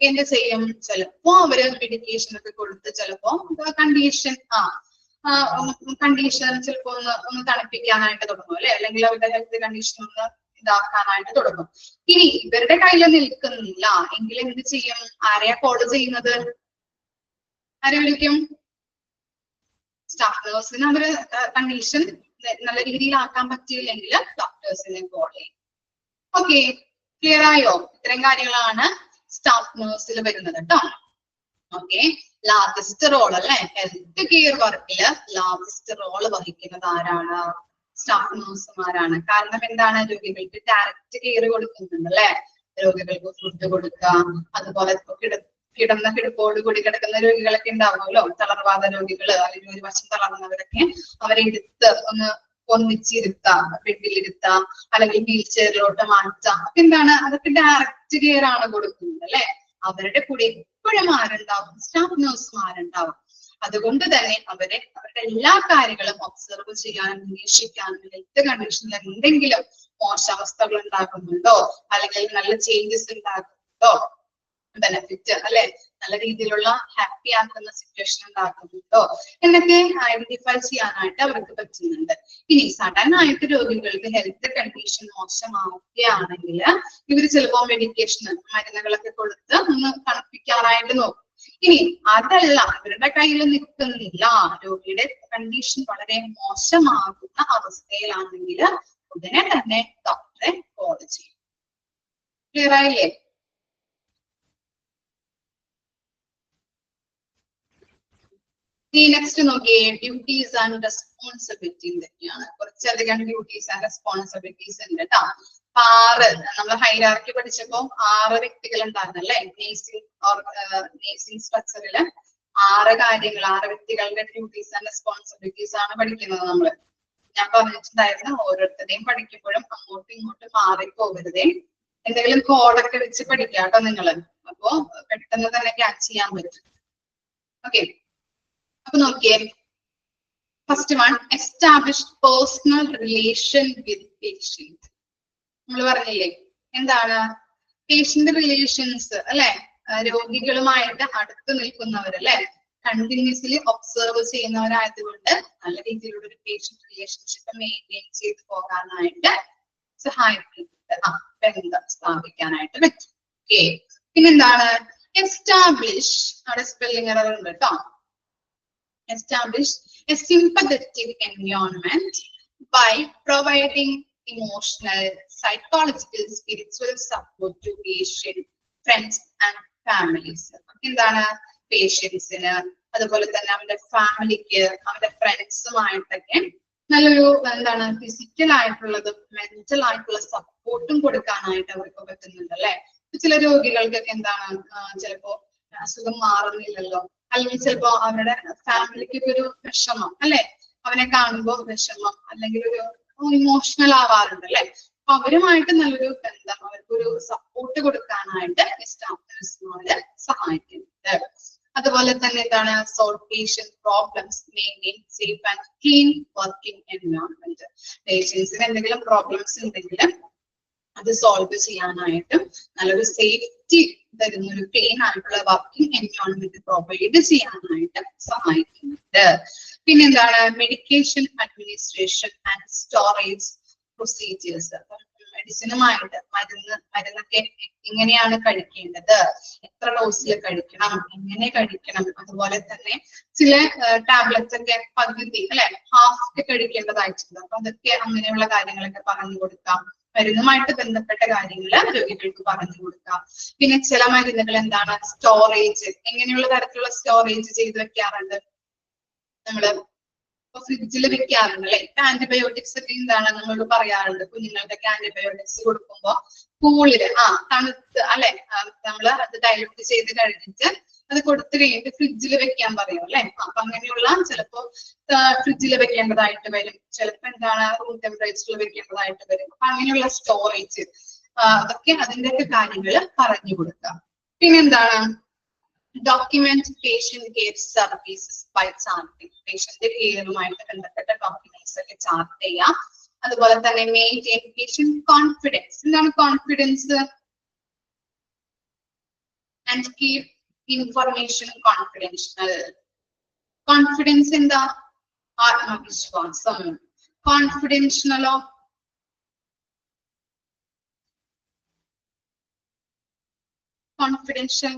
എന്ത് ചെയ്യും? ചിലപ്പോ അവര് മെഡിക്കേഷൻ ഒക്കെ കൊടുത്ത് ചിലപ്പോ കണ്ടീഷൻ ചിലപ്പോ ഒന്ന് തണുപ്പിക്കാനായിട്ട് തുടങ്ങും അല്ലെ, അല്ലെങ്കിൽ അവരുടെ ഹെൽത്ത് കണ്ടീഷൻ ഒന്ന് ഇതാക്കാനായിട്ട് തുടങ്ങും. ഇനി ഇവരുടെ കയ്യിൽ നിൽക്കുന്നില്ല എങ്കിൽ എന്ത് ചെയ്യും? ആരെയാ കോൾ ചെയ്യുന്നത്? ആരെ വിളിക്കും? സ്റ്റാഫ് നഴ്സിന് അവര് കണ്ടീഷൻ നല്ല രീതിയിൽ ആക്കാൻ പറ്റിയില്ലെങ്കിൽ ഡോക്ടേഴ്സിനെ കോൾ ചെയ്യും. ഓക്കെ, ക്ലിയർ ആയോ? ഇത്തരം കാര്യങ്ങളാണ് സ്റ്റാഫ് നഴ്സിൽ വരുന്നത് കേട്ടോ. ഓക്കെ, ലാർജസ്റ്റ് റോൾ അല്ലെ, ഹെൽത്ത് കെയർ വർക്കില് ലാർജസ്റ്റ് റോൾ വഹിക്കുന്നത് ആരാണ്? സ്റ്റാഫ് നഴ്സുമാരാണ്. കാരണം എന്താണ്? രോഗികൾക്ക് ഡയറക്റ്റ് കെയർ കൊടുക്കുന്നുണ്ട് അല്ലെ. രോഗികൾക്ക് ഫുഡ് കൊടുക്കുക, അതുപോലെ കിടപ്പോട് കൂടി കിടക്കുന്ന രോഗികളൊക്കെ ഉണ്ടാവുമല്ലോ, തളർവാദ രോഗികള് അല്ലെങ്കിൽ ഒരു വശം തളർന്നവരൊക്കെ അവരെ എടുത്ത് ഒന്ന് ഒന്നിച്ചിരുത്താം, ബെഡിലിരുത്താം, അല്ലെങ്കിൽ വീൽ ചെയറിലോട്ട് മാറ്റാം. അപ്പൊ എന്താണ്? അതൊക്കെ ഡയറക്റ്റ് കെയർ ആണ് കൊടുക്കുന്നത് അല്ലെ. അവരുടെ കൂടെ എപ്പോഴും ആരുണ്ടാവും? സ്റ്റാഫ് നഴ്സുമാരുണ്ടാവും. അതുകൊണ്ട് തന്നെ അവരുടെ എല്ലാ കാര്യങ്ങളും ഒബ്സർവ് ചെയ്യാനും നിരീക്ഷിക്കാനും ഹെൽത്ത് കണ്ടീഷനിൽ എന്തെങ്കിലും മോശാവസ്ഥകൾ ഉണ്ടാകുന്നുണ്ടോ അല്ലെങ്കിൽ നല്ല ചേഞ്ചസ് ഉണ്ടാകുന്നുണ്ടോ, ബെനിഫിറ്റ് അല്ലെ, നല്ല രീതിയിലുള്ള ഹാപ്പി ആക്കുന്ന സിറ്റുവേഷൻ ഉണ്ടാക്കുന്നുണ്ടോ എന്നൊക്കെ ഐഡന്റിഫൈ ചെയ്യാനായിട്ട് അവർക്ക് പറ്റുന്നുണ്ട്. ഇനി സഡൻ ആയിട്ട് രോഗികൾക്ക് ഹെൽത്ത് കണ്ടീഷൻ മോശമാവുകയാണെങ്കിൽ ഇവർ ചിലപ്പോൾ മെഡിക്കേഷൻ മരുന്നുകളൊക്കെ കൊടുത്ത് ഒന്ന് തണുപ്പിക്കാനായിട്ട് നോക്കും. ഇനി അതല്ല, അവരുടെ കയ്യിൽ നിൽക്കുന്നില്ല, രോഗിയുടെ കണ്ടീഷൻ വളരെ മോശമാകുന്ന അവസ്ഥയിലാണെങ്കിൽ ഉടനെ തന്നെ ഡോക്ടറെ കോൾ ചെയ്യും. ക്ലിയർ ആയില്ലേ? ഈ നെക്സ്റ്റ് നോക്കിയേ, ഡ്യൂട്ടീസ് ആൻഡ് റെസ്പോൺസിബിലിറ്റി എന്തൊക്കെയാണ്. കുറച്ചധികം ഡ്യൂട്ടീസ് ആൻഡ് റെസ്പോൺസിബിലിറ്റീസ് ഉണ്ട് കേട്ടോ. 6 നമ്മൾ ഹൈറാർക്കി പഠിച്ചപ്പോ 6 വ്യക്തികൾ ഉണ്ടായിരുന്നല്ലേ. നേഴ്സിംഗ് സ്ട്രക്ചറില് 6 കാര്യങ്ങൾ, 6 വ്യക്തികളുടെ ഡ്യൂട്ടീസ് ആൻഡ് റെസ്പോൺസിബിലിറ്റീസ് ആണ് പഠിക്കുന്നത് നമ്മള്. ഞാൻ പറഞ്ഞിട്ടുണ്ടായിരുന്നു ഓരോരുത്തരെയും പഠിക്കുമ്പോഴും അങ്ങോട്ടും ഇങ്ങോട്ടും മാറിപ്പോകരുതേ, എന്തെങ്കിലും കോഡൊക്കെ വെച്ച് പഠിക്കാട്ടോ നിങ്ങള്, അപ്പോ പെട്ടെന്ന് തന്നെ ക്യാച്ച് ചെയ്യാൻ പറ്റും. ഓക്കെ, അപ്പൊ നോക്കിയേ, first one, establish personal relation with patient. നമ്മൾ പറഞ്ഞില്ലേ എന്താണ് പേഷ്യന്റ് റിലേഷൻസ് അല്ലെ, രോഗികളുമായിട്ട് അടുത്ത് നിൽക്കുന്നവരല്ലേ, കണ്ടിന്യൂസ്ലി ഒബ്സർവ് ചെയ്യുന്നവരായതുകൊണ്ട് നല്ല രീതിയിലുള്ള ഒരു പേഷ്യന്റ് റിലേഷൻഷിപ്പ് മെയിൻറ്റെയിൻ ചെയ്ത് പോകാനായിട്ട് സഹായിക്കുന്നുണ്ട്, ബന്ധം സ്ഥാപിക്കാനായിട്ട് പറ്റും. ഓക്കെ, പിന്നെന്താണ് എസ്റ്റാബ്ലിഷ്, അവിടെ സ്പെല്ലിംഗ് എറർ ഉണ്ട് കേട്ടോ. Establish a sympathetic environment by providing emotional, psychological, spiritual support to patient, friends and families. എന്താണ് പേഷ്യൻസിന് അതുപോലെ തന്നെ അവരുടെ ഫാമിലിക്ക് അവരുടെ ഫ്രണ്ട്സുമായിട്ടൊക്കെ നല്ലൊരു എന്താണ് ഫിസിക്കൽ ആയിട്ടുള്ളതും മെന്റൽ ആയിട്ടുള്ള സപ്പോർട്ടും കൊടുക്കാനായിട്ട് അവർക്ക് പറ്റുന്നുണ്ട് അല്ലെ. ചില രോഗികൾക്കൊക്കെ എന്താണ് ചിലപ്പോ അസുഖം മാറുന്നില്ലല്ലോ, അല്ലെങ്കിൽ ചിലപ്പോ അവരുടെ ഫാമിലിക്ക് ഒരു വിഷമം അല്ലെ, അവനെ കാണുമ്പോ വിഷമം അല്ലെങ്കിൽ ഒരു ഇമോഷണൽ ആവാറുണ്ട് അല്ലെ. അപ്പൊ അവരുമായിട്ട് നല്ലൊരു ബന്ധം, അവർക്കൊരു സപ്പോർട്ട് കൊടുക്കാനായിട്ട് സ്റ്റാഫിനോട് സഹായിക്കുന്നുണ്ട്. അതുപോലെ തന്നെ എന്താണ് solve patient problems, maintain safe and clean working environment. പേഷ്യൻസിന് എന്തെങ്കിലും പ്രോബ്ലംസ് ഉണ്ടെങ്കിൽ അത് സോൾവ് ചെയ്യാനായിട്ടും നല്ലൊരു സേഫ്റ്റി തരുന്ന ഒരു ക്ലീൻ ആയിട്ടുള്ള വർക്കിംഗ് എൻവയോൺമെന്റ് പ്രൊവൈഡ് ചെയ്യാനായിട്ട് സഹായിക്കുന്നുണ്ട്. പിന്നെന്താണ് medication administration and storage procedures. മെഡിസിനുമായിട്ട് മരുന്നൊക്കെ എങ്ങനെയാണ് കഴിക്കേണ്ടത്, എത്ര ഡോസിൽ കഴിക്കണം, എങ്ങനെ കഴിക്കണം, അതുപോലെ തന്നെ ചില ടാബ്ലറ്റ്സ് ഒക്കെ പകുതി അല്ലെ ഹാഫ് ഒക്കെ കഴിക്കേണ്ടതായിട്ടുണ്ട്. അപ്പൊ അതൊക്കെ അങ്ങനെയുള്ള കാര്യങ്ങളൊക്കെ പറഞ്ഞു കൊടുക്കാം. മരുന്നുമായിട്ട് ബന്ധപ്പെട്ട കാര്യങ്ങൾ രോഗികൾക്ക് പറഞ്ഞു കൊടുക്കാം. പിന്നെ ചില മരുന്നുകൾ എന്താണ് സ്റ്റോറേജ്, എങ്ങനെയുള്ള തരത്തിലുള്ള സ്റ്റോറേജ് ചെയ്ത് വെക്കാറുണ്ട്, നമ്മള് ഫ്രിഡ്ജിൽ വെക്കാറുണ്ട് അല്ലെ. ആന്റിബയോട്ടിക്സ് ഒക്കെ എന്താണ് നമ്മളോട് പറയാറുണ്ട്, കുഞ്ഞുങ്ങൾക്കൊക്കെ ആന്റിബയോട്ടിക്സ് കൊടുക്കുമ്പോ കൂളില് തണുത്ത് അല്ലെ, നമ്മള് അത് ഡൈലൂട്ട് ചെയ്ത് കഴിഞ്ഞിട്ട് അത് കൊടുത്തു കഴിഞ്ഞിട്ട് ഫ്രിഡ്ജിൽ വെക്കാൻ പറയും അല്ലെ. അപ്പൊ അങ്ങനെയുള്ള ചിലപ്പോ ഫ്രിഡ്ജിൽ വെക്കേണ്ടതായിട്ട് വരും, ചിലപ്പോ എന്താണ് റൂം ടെമ്പറേച്ചറിൽ വെക്കേണ്ടതായിട്ട് വരും. അപ്പൊ അങ്ങനെയുള്ള സ്റ്റോറേജ് അതൊക്കെ അതിന്റെയൊക്കെ കാര്യങ്ങൾ പറഞ്ഞു കൊടുക്കാം. പിന്നെന്താണ് document patient care services by charting. Patient കെയറുമായിട്ട് ബന്ധപ്പെട്ട ഡോക്യുമെന്റ്സ് ഒക്കെ ചാർട്ട് ചെയ്യാം. അതുപോലെ തന്നെ മെയിൻറ്റെയിൻ പേഷ്യന്റ് കോൺഫിഡൻസ്. എന്താണ് confidence? And keep information confidential. Confidence എന്താ? ആത്മവിശ്വാസം. കോൺഫിഡൻഷ്യലോ? കോൺഫിഡൻഷ്യൽ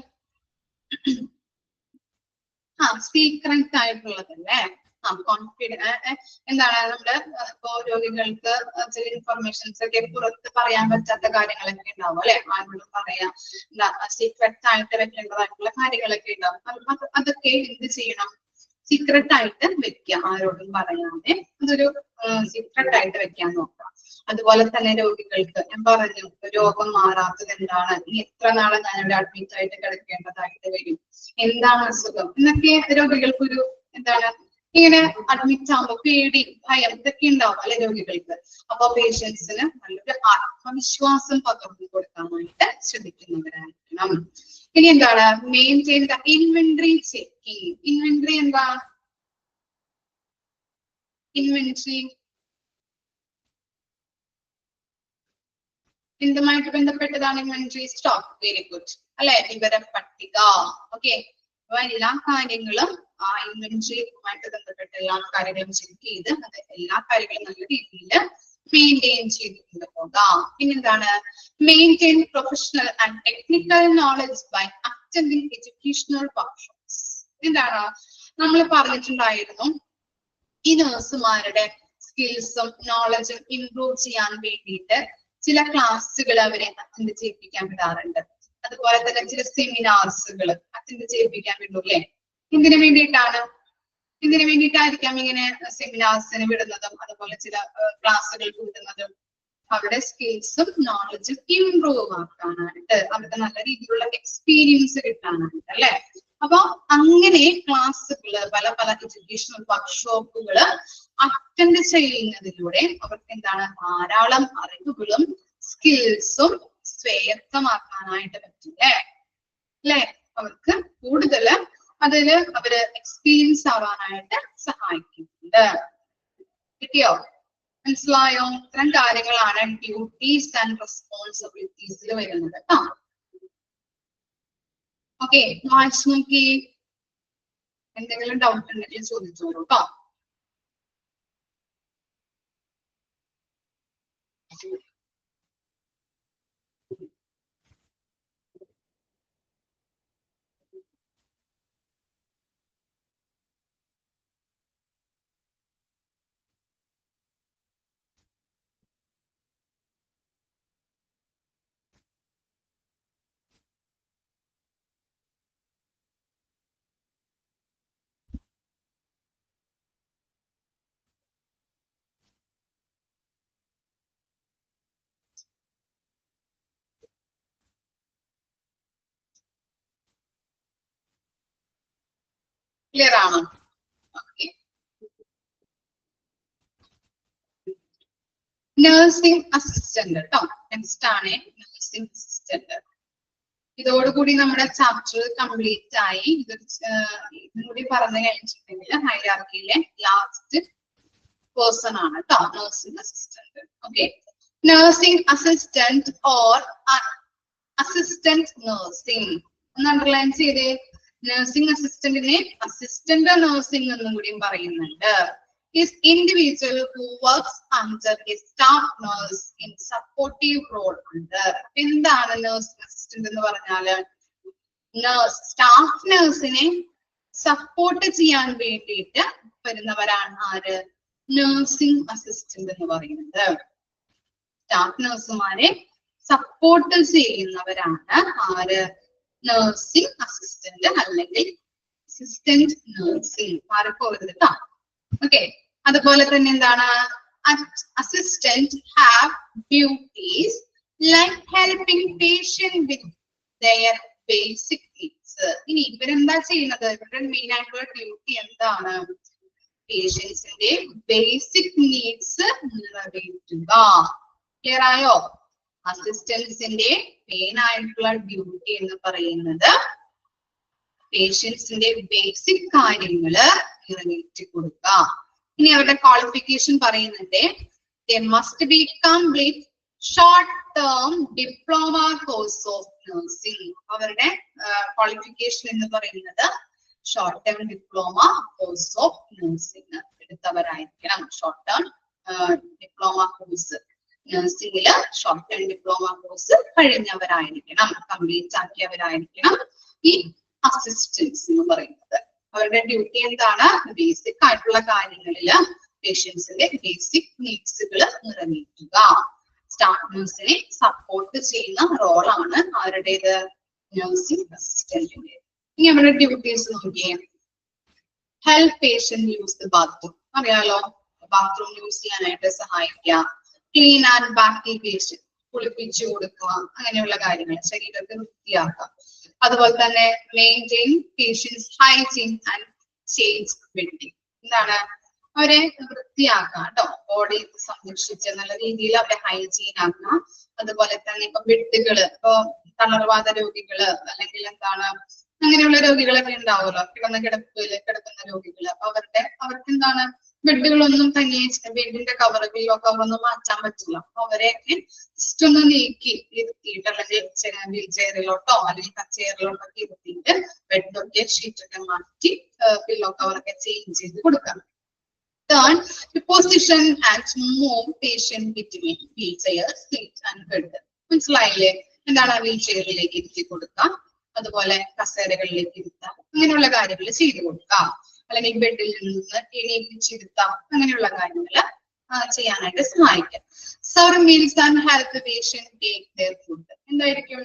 സീക്രട്ട് ആയിട്ടുള്ളതല്ലേ. എന്താണ് നമ്മള് ഇപ്പോ രോഗികൾക്ക് ചില ഇൻഫർമേഷൻസ് ഒക്കെ പുറത്ത് പറയാൻ പറ്റാത്ത കാര്യങ്ങളൊക്കെ ഉണ്ടാവും അല്ലെ, ആരോടും പറയാം സീക്രട്ട് ആയിട്ട് വെക്കേണ്ടതായിട്ടുള്ള കാര്യങ്ങളൊക്കെ ഉണ്ടാവും. അതൊക്കെ എന്ത് ചെയ്യണം? സീക്രട്ട് ആയിട്ട് വെക്കാം, ആരോടും പറയാതെ അതൊരു സീക്രട്ട് ആയിട്ട് വെക്കാൻ നോക്കാം. അതുപോലെ തന്നെ രോഗികൾക്ക് ഞാൻ പറഞ്ഞു രോഗം മാറാത്തത് എന്താണ്, ഇനി എത്ര നാളെ ഞാനിവിടെ അഡ്മിറ്റ് ആയിട്ട് കിടക്കേണ്ടതായിട്ട് വരും, എന്താണ് അസുഖം എന്നൊക്കെ രോഗികൾക്കൊരു എന്താണ് ഇങ്ങനെ അഡ്മിറ്റ് ആകുമ്പോൾ പേടി ഭയം ഇതൊക്കെ ഉണ്ടാവും അല്ലെ രോഗികൾക്ക്. അപ്പൊ പേഷ്യൻസിന് നല്ലൊരു ആത്മവിശ്വാസം പകർന്നു കൊടുക്കാനായിട്ട് ശ്രദ്ധിക്കുന്നവരായിരിക്കണം. ഇനി എന്താണ് maintain the inventory checking. Inventory എന്താ? ഇൻവെന്ററി എന്തുമായിട്ട് ബന്ധപ്പെട്ടതാണ്? Inventory stock. വെരി ഗുഡ് അല്ലെ? വിവര പട്ടിക. ഓക്കെ, അപ്പൊ എല്ലാ കാര്യങ്ങളും ആ ഇൻവെന്ററിയുമായിട്ട് ബന്ധപ്പെട്ട എല്ലാ കാര്യങ്ങളും ചെക്ക് ചെയ്ത് അത് എല്ലാ കാര്യങ്ങളും നല്ല രീതിയിൽ മെയിൻറ്റെയിൻ ചെയ്തുകൊണ്ട് പോകാം. പിന്നെന്താണ്? Maintain professional and technical knowledge by attending educational workshops. എന്താണ് നമ്മൾ പറഞ്ഞിട്ടുണ്ടായിരുന്നു, ഈ നഴ്സുമാരുടെ സ്കിൽസും നോളജും ഇംപ്രൂവ് ചെയ്യാൻ വേണ്ടിയിട്ട് ചില ക്ലാസ്സുകൾ അവരെ അറ്റൻഡ് ചെയ്യിപ്പിക്കാൻ വിടാറുണ്ട്. അതുപോലെ തന്നെ ചില സെമിനാർസുകൾ അറ്റൻഡ് ചെയ്യിപ്പിക്കാൻ വിടും അല്ലെ? ഇതിനു വേണ്ടിയിട്ടാണ്, ഇതിനു വേണ്ടിയിട്ടായിരിക്കാം ഇങ്ങനെ സെമിനാർസിന് വിടുന്നതും അതുപോലെ ചില ക്ലാസ്സുകൾക്ക് വിടുന്നതും. അവരുടെ സ്കിൽസും നോളജും ഇംപ്രൂവ് ആക്കാനായിട്ട്, അവർക്ക് നല്ല രീതിയിലുള്ള എക്സ്പീരിയൻസ് കിട്ടാനായിട്ട് അല്ലെ? അപ്പൊ അങ്ങനെ ക്ലാസ്സുകള്, പല പല എഡ്യൂക്കേഷണൽ വർക്ക്ഷോപ്പുകള് അറ്റൻഡ് ചെയ്യുന്നതിലൂടെ അവർക്ക് എന്താണ് ധാരാളം അറിവുകളും സ്കിൽസും സ്വായത്തമാക്കാനായിട്ട് പറ്റും അല്ലെ? അവർക്ക് കൂടുതൽ അതില് അവര് എക്സ്പീരിയൻസ് ആവാനായിട്ട് സഹായിക്കുന്നുണ്ട്. കിട്ടിയോ? മനസ്സിലായോ? ഇത്തരം കാര്യങ്ങളാണ് ഡ്യൂട്ടീസ് ആൻഡ് റെസ്പോൺസിബിലിറ്റീസിൽ വരുന്നത് കേട്ടോ. ഓക്കെ, വായിച്ചു നോക്കി. എന്തെങ്കിലും ഡൗട്ട് ഉണ്ടെങ്കിൽ ചോദിച്ചോളൂ കേട്ടോ. ക്ലിയർ ആണോ? ഓക്കെ. നഴ്സിംഗ് അസിസ്റ്റന്റ് കേട്ടോ. നെക്സ്റ്റ് ആണ് നഴ്സിംഗ് അസിസ്റ്റന്റ്. ഇതോടുകൂടി നമ്മുടെ ചാപ്റ്റർ കംപ്ലീറ്റ് ആയി. ഇതും കൂടി പറഞ്ഞു കഴിഞ്ഞിട്ടുണ്ടെങ്കിൽ ഹൈറാർക്കിയിലെ ലാസ്റ്റ് പേഴ്സൺ ആണ് കേട്ടോ nursing assistant. Okay, nursing assistant or assistant nursing ഒന്ന് അണ്ടർലൈൻ ചെയ്തേ. നഴ്സിംഗ് അസിസ്റ്റന്റിനെ അസിസ്റ്റന്റ് നഴ്സിംഗ് എന്നും കൂടിയും പറയുന്നുണ്ട്. is individual who works under a staff nurse in supportive role under. എന്താണ് നഴ്സിംഗ് അസിസ്റ്റന്റ് എന്ന് പറഞ്ഞാല്? സ്റ്റാഫ് നഴ്സിനെ സപ്പോർട്ട് ചെയ്യാൻ വേണ്ടിയിട്ട് വരുന്നവരാണ് ആര്? നഴ്സിംഗ് അസിസ്റ്റന്റ് എന്ന് പറയുന്നത്. സ്റ്റാഫ് നഴ്സുമാരെ സപ്പോർട്ട് ചെയ്യുന്നവരാണ് ആര്? നഴ്സിംഗ് അസിസ്റ്റന്റ് അല്ലെങ്കിൽ അസിസ്റ്റന്റ് നഴ്സിംഗ്. മാറിപ്പോകരുത് കേട്ടോ. ഓക്കെ, അതുപോലെ തന്നെ എന്താണ്? Assistant have duties like helping patient with their basic needs. ഇനി ഇവരെന്താ ചെയ്യുന്നത്? ഇവരുടെ മെയിൻ ആയിട്ടുള്ള ഡ്യൂട്ടി എന്താണ്? പേഷ്യൻസിന്റെ ബേസിക് നീഡ്സ് നിറവേറ്റുക. ക്ലിയർ ആയോ? അസിസ്റ്റൻസിന്റെ മെയിൻ ആയിട്ടുള്ള ഡ്യൂട്ടി എന്ന് പറയുന്നത് പേഷ്യൻസിന്റെ ബേസിക് കാര്യങ്ങള് നിറവേറ്റി കൊടുക്കുക. ഇനി അവരുടെ ക്വാളിഫിക്കേഷൻ പറയുന്നുണ്ട്. they must be complete short term diploma course of nursing. അവരുടെ ക്വാളിഫിക്കേഷൻ എന്ന് പറയുന്നത് short term diploma course of nursing എടുത്തവരായിരിക്കണം. ഷോർട്ട് ടേം ഡിപ്ലോമ കോഴ്സ് നഴ്സിംഗില് ഷോർട്ട് ടേം ഡിപ്ലോമ കോഴ്സ് കഴിഞ്ഞവരായിരിക്കണം, കംപ്ലീറ്റ് ആക്കിയവരായിരിക്കണം ഈ അസിസ്റ്റൻസ് എന്ന് പറയുന്നത്. അവരുടെ ഡ്യൂട്ടി എന്താണ്? ബേസിക് ആയിട്ടുള്ള കാര്യങ്ങളില് പേഷ്യൻസിന്റെ ബേസിക് നീഡ്സുകൾ നിറവേറ്റുക. സ്റ്റാഫ് നഴ്സിനെ സപ്പോർട്ട് ചെയ്യുന്ന റോളാണ് ആരുടേത്? നഴ്സിംഗ് അസിസ്റ്റന്റിന്റെ. ഇനി അവരുടെ ഡ്യൂട്ടീസ് നോക്കിയേ. Help patient use the bathroom. അറിയാലോ, ബാത്റൂം യൂസ് ചെയ്യാനായിട്ട് സഹായിക്കുക. ക്ലീൻ ആൻഡ് ബാക്കി പേഷ്യന്റ്, കുളിപ്പിച്ചു കൊടുക്കുക, അങ്ങനെയുള്ള കാര്യങ്ങൾ, ശരീരത്തെ വൃത്തിയാക്കുക. അതുപോലെ തന്നെ maintain patients hygiene and change bedding. എന്താണ്? അവരെ വൃത്തിയാക്കുക കേട്ടോ. ബോഡി സംരക്ഷിച്ച് നല്ല രീതിയിൽ അവരെ ഹൈജീൻ ആക്കുക. അതുപോലെ തന്നെ ഇപ്പൊ ബെഡുകള്, ഇപ്പൊ തളർവാദ രോഗികള് അല്ലെങ്കിൽ എന്താണ് അങ്ങനെയുള്ള രോഗികളൊക്കെ ഉണ്ടാവുമല്ലോ, കിടക്കുന്ന രോഗികള്. അപ്പൊ അവർക്ക് എന്താണ് ബെഡുകളൊന്നും തനിയെ ബെഡിന്റെ കവറുകളിലോ കവറൊന്നും മാറ്റാൻ പറ്റില്ല. അപ്പൊ അവരെയൊക്കെ ജസ്റ്റ് ഒന്ന് നീക്കി ഇരുത്തിയിട്ട് അല്ലെങ്കിൽ വീൽ ചെയറിലോട്ടോ അല്ലെങ്കിൽ കച്ചെയറിലോട്ടോ ഇരുത്തിയിട്ട് ബെഡൊക്കെ ഷീറ്റൊക്കെ മാറ്റി പില്ലോ കവറൊക്കെ ചേഞ്ച് ചെയ്ത് കൊടുക്കാം. Turn the position and move patient between wheelchair, seat and bed. മനസ്സിലായില്ലേ? എന്താണ് വീൽ ചെയറിലേക്ക് ഇരുത്തി കൊടുക്കാം, അതുപോലെ കസേരകളിലേക്ക് ഇരുത്താം, അങ്ങനെയുള്ള കാര്യങ്ങൾ ചെയ്തു കൊടുക്കാം. അല്ലെങ്കിൽ ബെഡിൽ നിന്ന് എണീപ്പിച്ചിരുത്താം, അങ്ങനെയുള്ള കാര്യങ്ങൾ ചെയ്യാനായിട്ട് സഹായിക്കാം. Serve meals and help the patient take their food. എന്തായിരിക്കും?